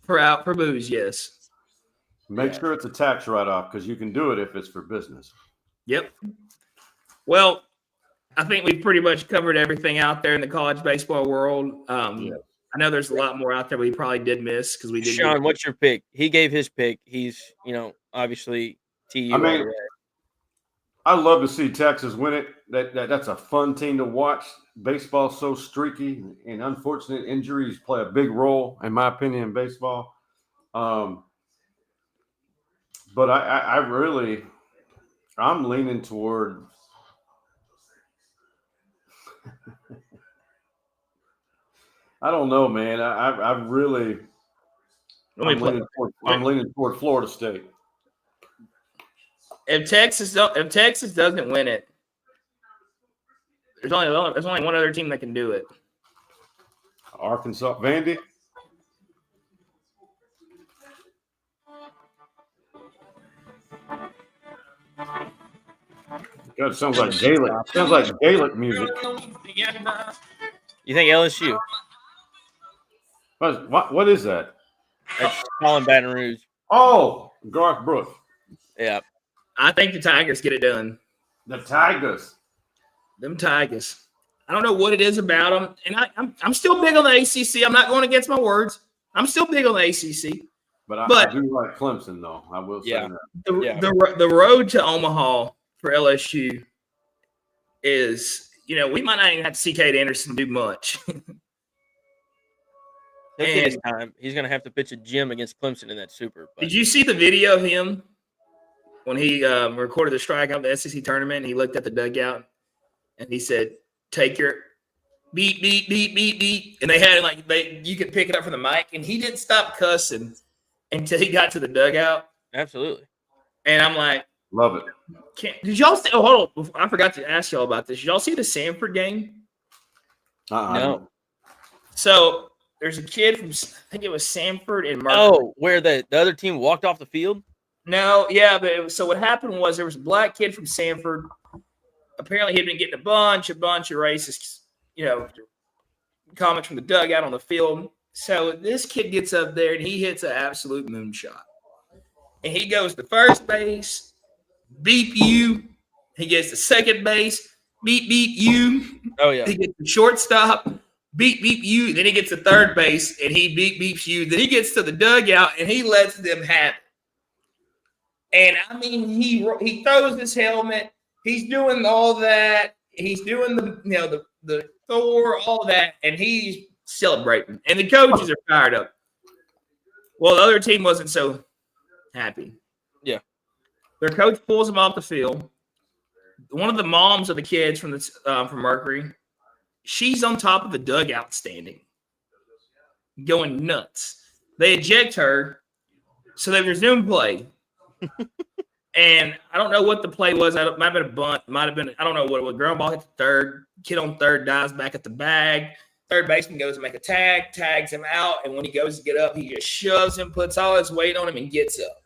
S2: For booze, yes.
S1: Make sure it's a tax write-off because you can do it if it's for business.
S2: Yep. Well, I think we've pretty much covered everything out there in the college baseball world. I know there's a lot more out there we probably did miss because we did.
S3: Shawn, what's your pick? He gave his pick. He's, obviously TU.
S1: I mean, I love to see Texas win it. That's a fun team to watch. Baseball's so streaky, and unfortunate injuries play a big role, in my opinion, in baseball. But I'm leaning toward. I don't know, man. I'm leaning toward Florida State.
S2: If Texas doesn't win it, there's only one other team that can do it.
S1: Arkansas, Vandy. God, it sounds like Gaelic. Sounds like Gaelic music.
S3: You think LSU?
S1: What is that?
S3: That's Colin Baton Rouge.
S1: Oh, Garth Brooks.
S3: Yeah.
S2: I think the Tigers get it done.
S1: The Tigers.
S2: Them Tigers. I don't know what it is about them. And I'm still big on the ACC. I'm not going against my words. I'm still big on the ACC.
S1: But I do like Clemson, though. I will say that.
S2: The road to Omaha for LSU is, we might not even have to see Cade Anderson do much.
S3: He'll get his time. He's going to have to pitch a gym against Clemson in that super. But.
S2: Did you see the video of him when he recorded the strikeout in the SEC tournament? And he looked at the dugout and he said, "Take your beat, beat, beat, beat, beat." And they had you could pick it up from the mic, and he didn't stop cussing until he got to the dugout.
S3: Absolutely.
S2: And I'm like,
S1: love it.
S2: Did y'all see? Oh, hold on. I forgot to ask y'all about this. Did y'all see the Samford game?
S3: No.
S2: So there's a kid from, I think it was Samford and Mercury.
S3: Oh, where the other team walked off the field?
S2: No, yeah, but so what happened was there was a black kid from Samford. Apparently, he'd been getting a bunch of racist, comments from the dugout on the field. So this kid gets up there and he hits an absolute moonshot. And he goes to first base, beep you. He gets to second base, beep, beep you.
S3: Oh, yeah.
S2: He gets to shortstop, beep, beep you. Then he gets to third base and he beep, beeps you. Then he gets to the dugout and he lets them have it. And, I mean, he throws his helmet. He's doing all that. He's doing the Thor, all that, and he's celebrating. And the coaches are fired up. Well, the other team wasn't so happy.
S3: Yeah.
S2: Their coach pulls him off the field. One of the moms of the kids from Mercury, she's on top of the dugout standing, going nuts. They eject her, so they resume play. And I don't know what the play was. It might have been a bunt. Might have been, I don't know what it was. Ground ball hit the third. Kid on third dives back at the bag. Third baseman goes to make a tag, tags him out. And when he goes to get up, he just shoves him, puts all his weight on him, and gets up.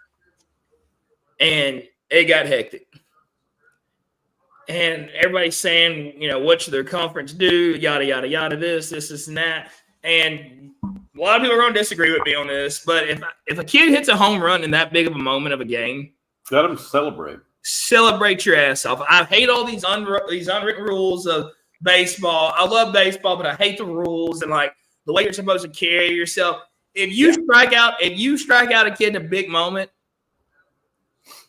S2: And it got hectic. And everybody's saying, what should their conference do? Yada, yada, yada, this, and that. And a lot of people are going to disagree with me on this. But if a kid hits a home run in that big of a moment of a game,
S1: let them celebrate.
S2: Celebrate your ass off. I hate all these unwritten rules of baseball. I love baseball, but I hate the rules and the way you're supposed to carry yourself. If you strike out a kid in a big moment,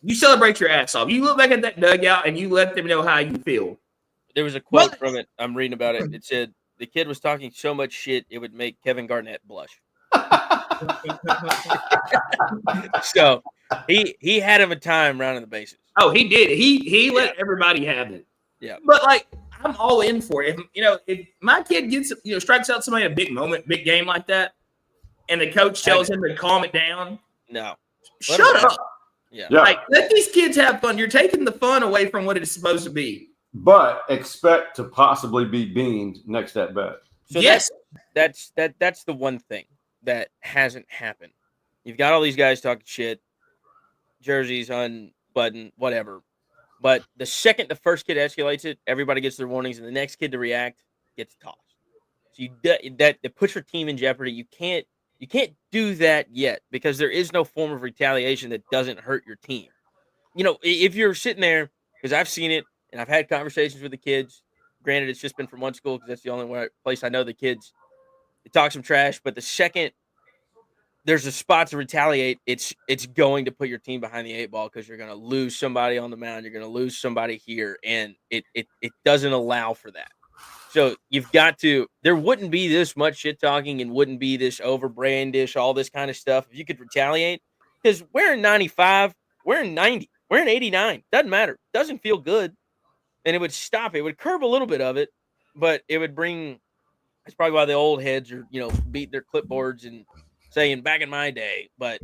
S2: you celebrate your ass off. You look back at that dugout and you let them know how you feel.
S3: There was a quote from it. I'm reading about it. It said the kid was talking so much shit it would make Kevin Garnett blush. So he had him a time rounding the bases.
S2: Oh, he did. He let everybody have it.
S3: Yeah.
S2: But like, I'm all in for it. If my kid gets strikes out somebody in a big moment, big game like that, and the coach tells him to calm it down,
S3: no,
S2: shut up.
S3: Yeah.
S2: Like, let these kids have fun. You're taking the fun away from what it's supposed to be.
S1: But expect to possibly be beamed next at bat.
S3: So
S2: yes,
S3: that's the one thing that hasn't happened. You've got all these guys talking shit, jerseys unbuttoned, whatever. But the second the first kid escalates it, everybody gets their warnings, and the next kid to react gets tossed. So that puts your team in jeopardy. You can't do that yet because there is no form of retaliation that doesn't hurt your team. If you're sitting there, because I've seen it and I've had conversations with the kids. Granted, it's just been from one school because that's the only place I know the kids. They talk some trash, but the second there's a spot to retaliate, it's going to put your team behind the 8 ball because you're going to lose somebody on the mound. You're going to lose somebody here, and it doesn't allow for that. So you've got to – there wouldn't be this much shit talking and wouldn't be this over-brandish, all this kind of stuff if you could retaliate. Because wearing 95, wearing 90, wearing 89, doesn't matter. Doesn't feel good. And it would stop it. It would curb a little bit of it, but it would bring – that's probably why the old heads are, beating their clipboards and saying back in my day. But,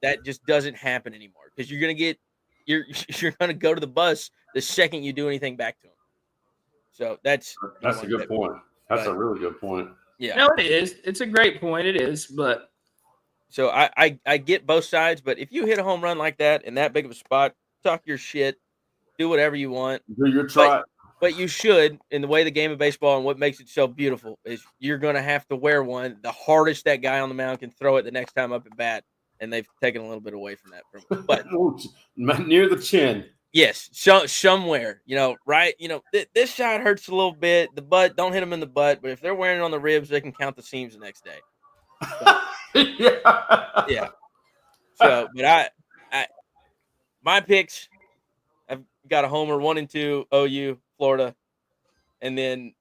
S3: that just doesn't happen anymore because you're going to get – you're going to go to the bus the second you do anything back to them. So that's
S1: a good point. That's a really good point.
S3: Yeah.
S2: No, it is. It's a great point. It is, but
S3: so I get both sides, but if you hit a home run like that in that big of a spot, talk your shit, do whatever you want.
S1: Do your try.
S3: But you should, in the way the game of baseball and what makes it so beautiful is you're going to have to wear one the hardest that guy on the mound can throw it the next time up at bat, and they've taken a little bit away from that from him. But
S1: near the chin.
S3: Yes, somewhere, right? This shot hurts a little bit. The butt, don't hit them in the butt. But if they're wearing it on the ribs, they can count the seams the next day. So, yeah. So, but I, my picks, I've got a homer 1 and 2, OU, Florida, and then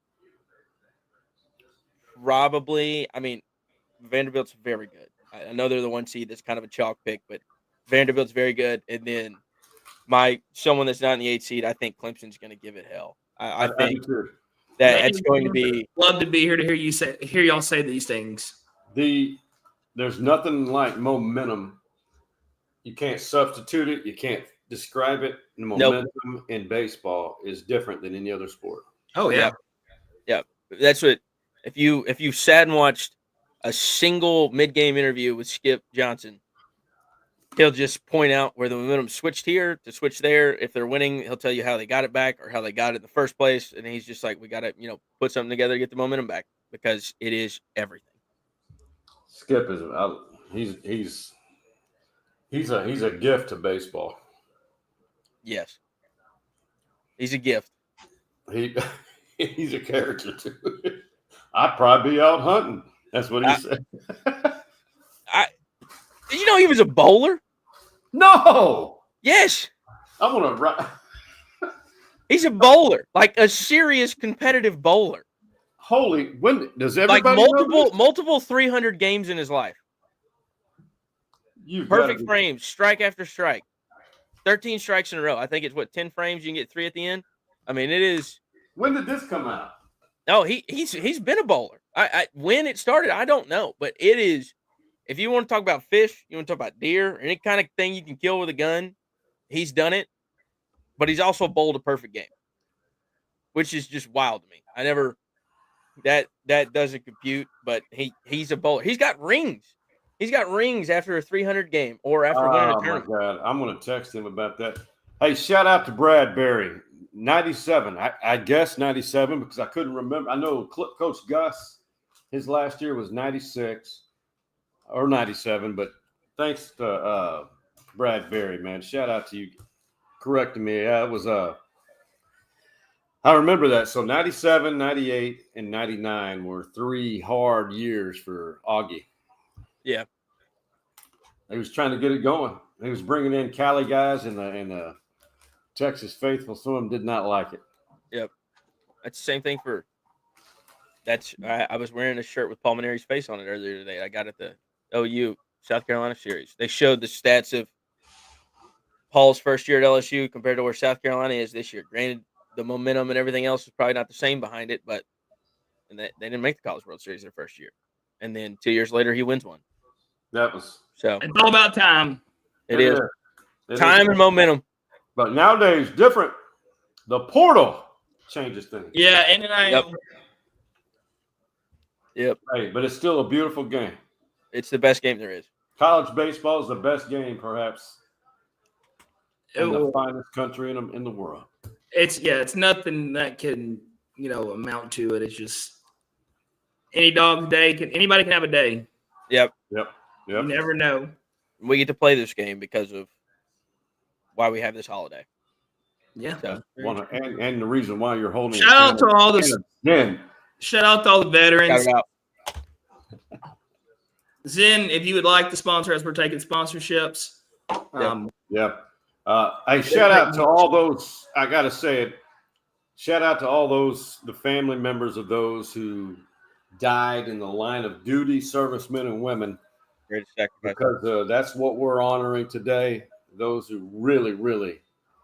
S3: probably, Vanderbilt's very good. I know they're the 1 seed. That's kind of a chalk pick, but Vanderbilt's very good, and then. Someone that's not in the 8 seed, I think Clemson's going to give it hell. I think that's going to be.
S2: Love to be here to hear y'all say these things.
S1: There's nothing like momentum. You can't substitute it. You can't describe it. The momentum in baseball is different than any other sport.
S2: Oh yeah.
S3: That's what. If you sat and watched a single mid-game interview with Skip Johnson. He'll just point out where the momentum switched here to switch there. If they're winning, he'll tell you how they got it back or how they got it in the first place. And he's just like, we got to, put something together to get the momentum back because it is everything.
S1: Skip is he's a gift to baseball.
S3: Yes, he's a gift.
S1: He's a character too. I'd probably be out hunting. That's what he said.
S3: Did you know he was a bowler?
S1: No.
S3: Yes.
S1: I want to.
S3: He's a bowler, like a serious competitive bowler.
S1: When does everybody
S3: like multiple 300 games in his life? Perfect frames, strike after strike, 13 strikes in a row. I think it's 10 frames. You can get 3 at the end. It is.
S1: When did this come out?
S3: No, he's been a bowler. When it started, I don't know, but it is. If you want to talk about fish, you want to talk about deer, any kind of thing you can kill with a gun, he's done it. But he's also bowled a perfect game, which is just wild to me. I never that doesn't compute, but he's a bowler. He's got rings. He's got rings after a 300 game or after winning a tournament.
S1: Oh my God, I'm going to text him about that. Hey, shout out to Brad Berry, 97. I guess 97 because I couldn't remember. I know Coach Gus, his last year was 96. Or 97, but thanks to Brad Berry, man. Shout out to you correcting me. Yeah, it was I remember that. So 97, 98, and 99 were 3 hard years for Augie.
S3: Yeah.
S1: He was trying to get it going. He was bringing in Cali guys and the Texas faithful. Some of them did not like it.
S3: Yep. That's the same thing for – I was wearing a shirt with Paul Maneri's face on it earlier today. I got at the OU South Carolina series. They showed the stats of Paul's first year at LSU compared to where South Carolina is this year. Granted, the momentum and everything else is probably not the same behind it, but they didn't make the College World Series their first year. And then 2 years later, he wins one.
S2: So it's all about time.
S3: It is. Time and momentum.
S1: But nowadays, different. The portal changes things.
S2: Yeah, NIL.
S3: Yep.
S1: Hey, but it's still a beautiful game.
S3: It's the best game there is.
S1: College baseball is the best game, perhaps, in the finest country in the world.
S2: It's nothing that can, amount to it. It's just any dog's day. Anybody can have a day.
S3: Yep.
S2: You never know.
S3: We get to play this game because of why we have this holiday.
S2: Yeah.
S3: So,
S1: and the reason why you're holding
S2: Shout out to all the veterans.
S3: Shout out.
S2: Zen, if you would like to sponsor us, we're taking sponsorships.
S1: Hey, shout out to all those. I gotta say it. Shout out to all those, the family members of those who died in the line of duty, servicemen and women.
S3: Great sacrifice.
S1: Because that's what we're honoring today. Those who really, really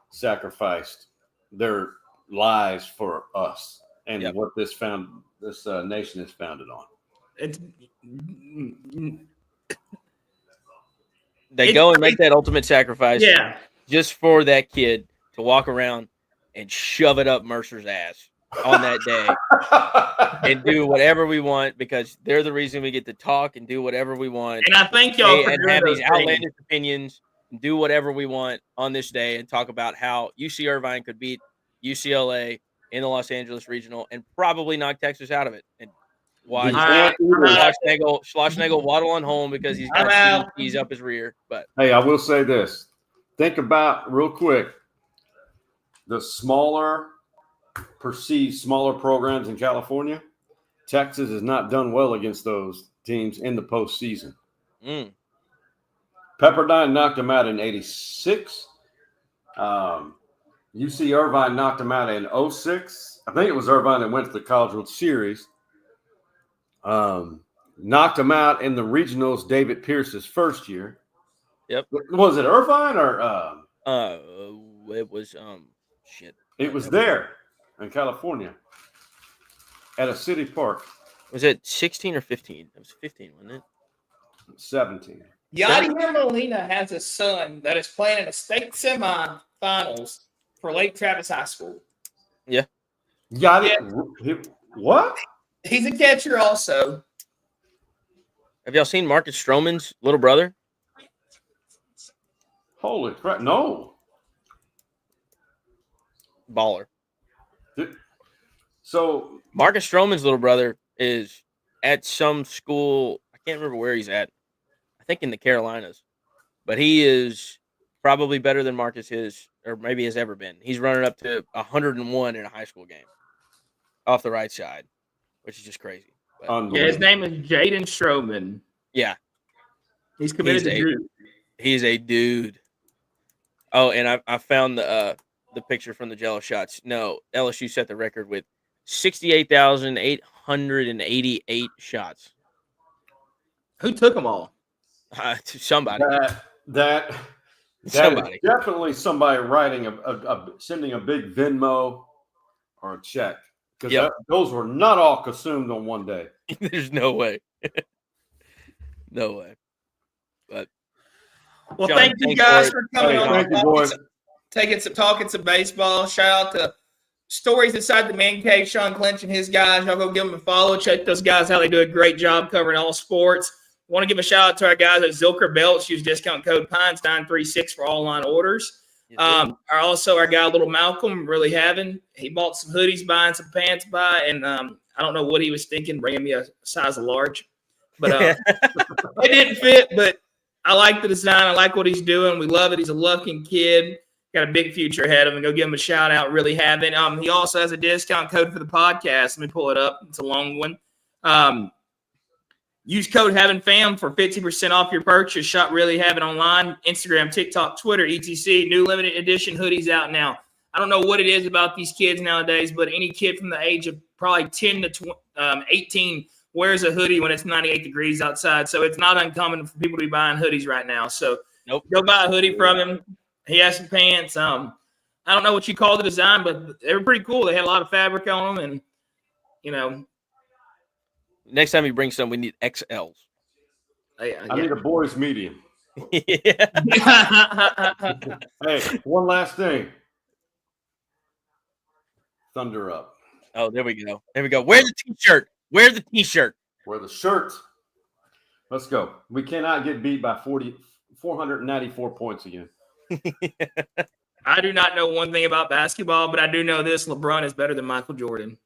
S1: sacrificed their lives for us and what this nation is founded on.
S3: They go and make that ultimate sacrifice just for that kid to walk around and shove it up Mercer's ass on that day and do whatever we want because they're the reason we get to talk and do whatever we want.
S2: And I thank y'all for
S3: and have these outlandish opinions and do whatever we want on this day and talk about how UC Irvine could beat UCLA in the Los Angeles Regional and probably knock Texas out of it. And watch Schlossnagel waddle on home because he's got he's up his rear. But
S1: hey, I will say this. Think about real quick the perceived smaller programs in California. Texas has not done well against those teams in the postseason. Pepperdine knocked them out in 86. UC Irvine knocked them out in 06. I think it was Irvine that went to the College World Series. Knocked them out in the regionals David Pierce's first year.
S3: Yep.
S1: Was it Irvine or
S3: it was shit.
S1: It was there in California at a city park.
S3: Was it 16 or 15? It was 15, wasn't it?
S1: 17.
S2: Yadier Molina has a son that is playing in the state semifinals for Lake Travis High School.
S3: Yeah.
S1: Yadier, what?
S2: He's a catcher also.
S3: Have y'all seen Marcus Stroman's little brother?
S1: Holy crap, no.
S3: Baller.
S1: So
S3: Marcus Stroman's little brother is at some school. I can't remember where he's at. I think in the Carolinas. But he is probably better than Marcus is, or maybe has ever been. He's running up to 101 in a high school game off the right side, which is just crazy.
S2: His name is Jaden Stroman.
S3: Yeah.
S2: He's committed to Drew.
S3: He's a dude. Oh, and I found the picture from the Jello shots. No, LSU set the record with 68,888 shots.
S2: Who took them all?
S3: Somebody.
S1: That
S3: somebody.
S1: Is definitely somebody writing sending a big Venmo or a check. Because those were not all consumed on one day.
S3: There's no way. No way. But
S2: well, Shawn, thank you guys for coming on.
S1: Thank you, boys.
S2: Talking some baseball. Shout out to Stories Inside the Mancave, Shawn Clynch and his guys. Y'all go give them a follow. Check those guys out. They do a great job covering all sports. Want to give a shout out to our guys at Zilker Belts. Use discount code PINES 936 for all online orders. Our guy Little Malcolm really he bought some hoodies, buying some pants and I don't know what he was thinking, bringing me a size large, but it didn't fit. But I like the design. I like what he's doing. We love it. He's a looking kid. Got a big future ahead of him. Go give him a shout out. Really having. He also has a discount code for the podcast. Let me pull it up. It's a long one. Use code HAVINFAM for 50% off your purchase. Shop Really Having online, Instagram, TikTok, Twitter, etc. New limited edition hoodies out now. I don't know what it is about these kids nowadays, but any kid from the age of probably 10 to 18 wears a hoodie when it's 98 degrees outside. So it's not uncommon for people to be buying hoodies right now. So go buy a hoodie from him. He has some pants. I don't know what you call the design, but they were pretty cool. They had a lot of fabric on them, and
S3: Next time you bring some, we need XLs.
S1: I need a boys medium.
S3: Yeah.
S1: Hey, one last thing. Thunder up.
S3: Oh, there we go. There we go. Wear the T-shirt. Wear the T-shirt.
S1: Wear the shirt. Let's go. We cannot get beat by 494 points again.
S2: I do not know one thing about basketball, but I do know this: LeBron is better than Michael Jordan.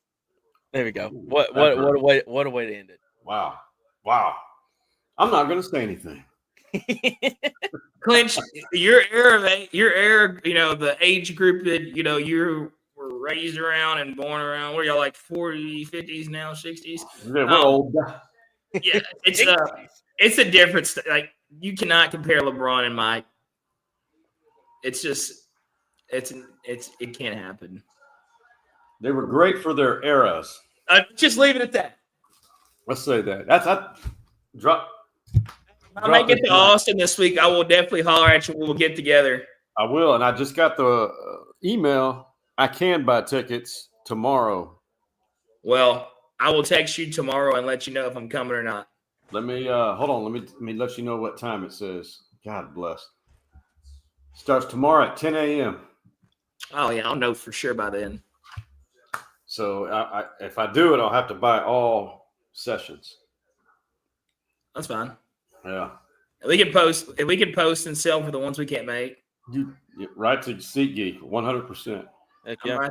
S3: There we go. What a way to end it.
S1: Wow. I'm not going to say anything.
S2: Clynch, your era, the age group that you were raised around and born around. What are y'all like 40s, 50s now, 60s?
S1: Yeah, we're old.
S2: Yeah, it's a difference. Like you cannot compare LeBron and Mike. It's just it can't happen.
S1: They were great for their eras.
S2: Just leave it at that.
S1: Let's say that. Drop.
S2: I may get to Austin this week. I will definitely holler at you. We'll get together.
S1: I will, and I just got the email. I can buy tickets tomorrow.
S2: Well, I will text you tomorrow and let you know if I'm coming or not.
S1: Let me hold on. Let me let you know what time it says. God bless. Starts tomorrow at 10 a.m.
S2: Oh yeah, I'll know for sure by then.
S1: So if I do it, I'll have to buy all sessions.
S2: That's fine.
S1: Yeah.
S2: If we can post and sell for the ones we can't make.
S1: You right to SeatGeek, 100%.
S3: Yeah.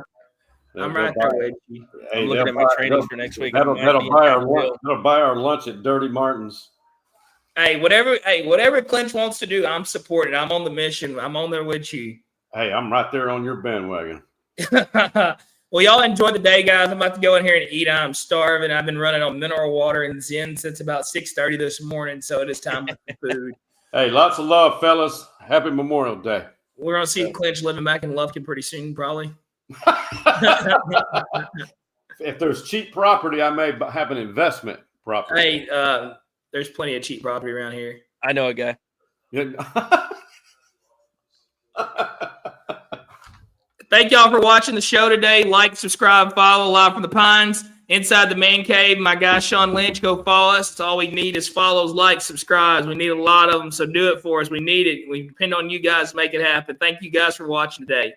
S2: I'm right there with you.
S3: Hey, I'm looking at my trainings for next week.
S1: That'll buy our lunch at Dirty Martin's.
S2: Hey, whatever Clynch wants to do, I'm supporting. I'm on the mission. I'm on there with you.
S1: Hey, I'm right there on your bandwagon.
S2: Well, y'all enjoy the day, guys. I'm about to go in here and eat. I'm starving. I've been running on mineral water and Zen since about 6:30 this morning, so it is time for food. Hey,
S1: lots of love, fellas. Happy Memorial Day.
S2: We're going to see Clynch living back in Lufkin pretty soon, probably.
S1: If there's cheap property, I may have an investment property.
S2: Hey, there's plenty of cheap property around here.
S3: I know a guy.
S2: Thank y'all for watching the show today. Like, subscribe, follow Live from the Pines. Inside the Man Cave, my guy Shawn Lynch, go follow us. That's all we need is follows, likes, subscribes. We need a lot of them, so do it for us. We need it. We depend on you guys to make it happen. Thank you guys for watching today.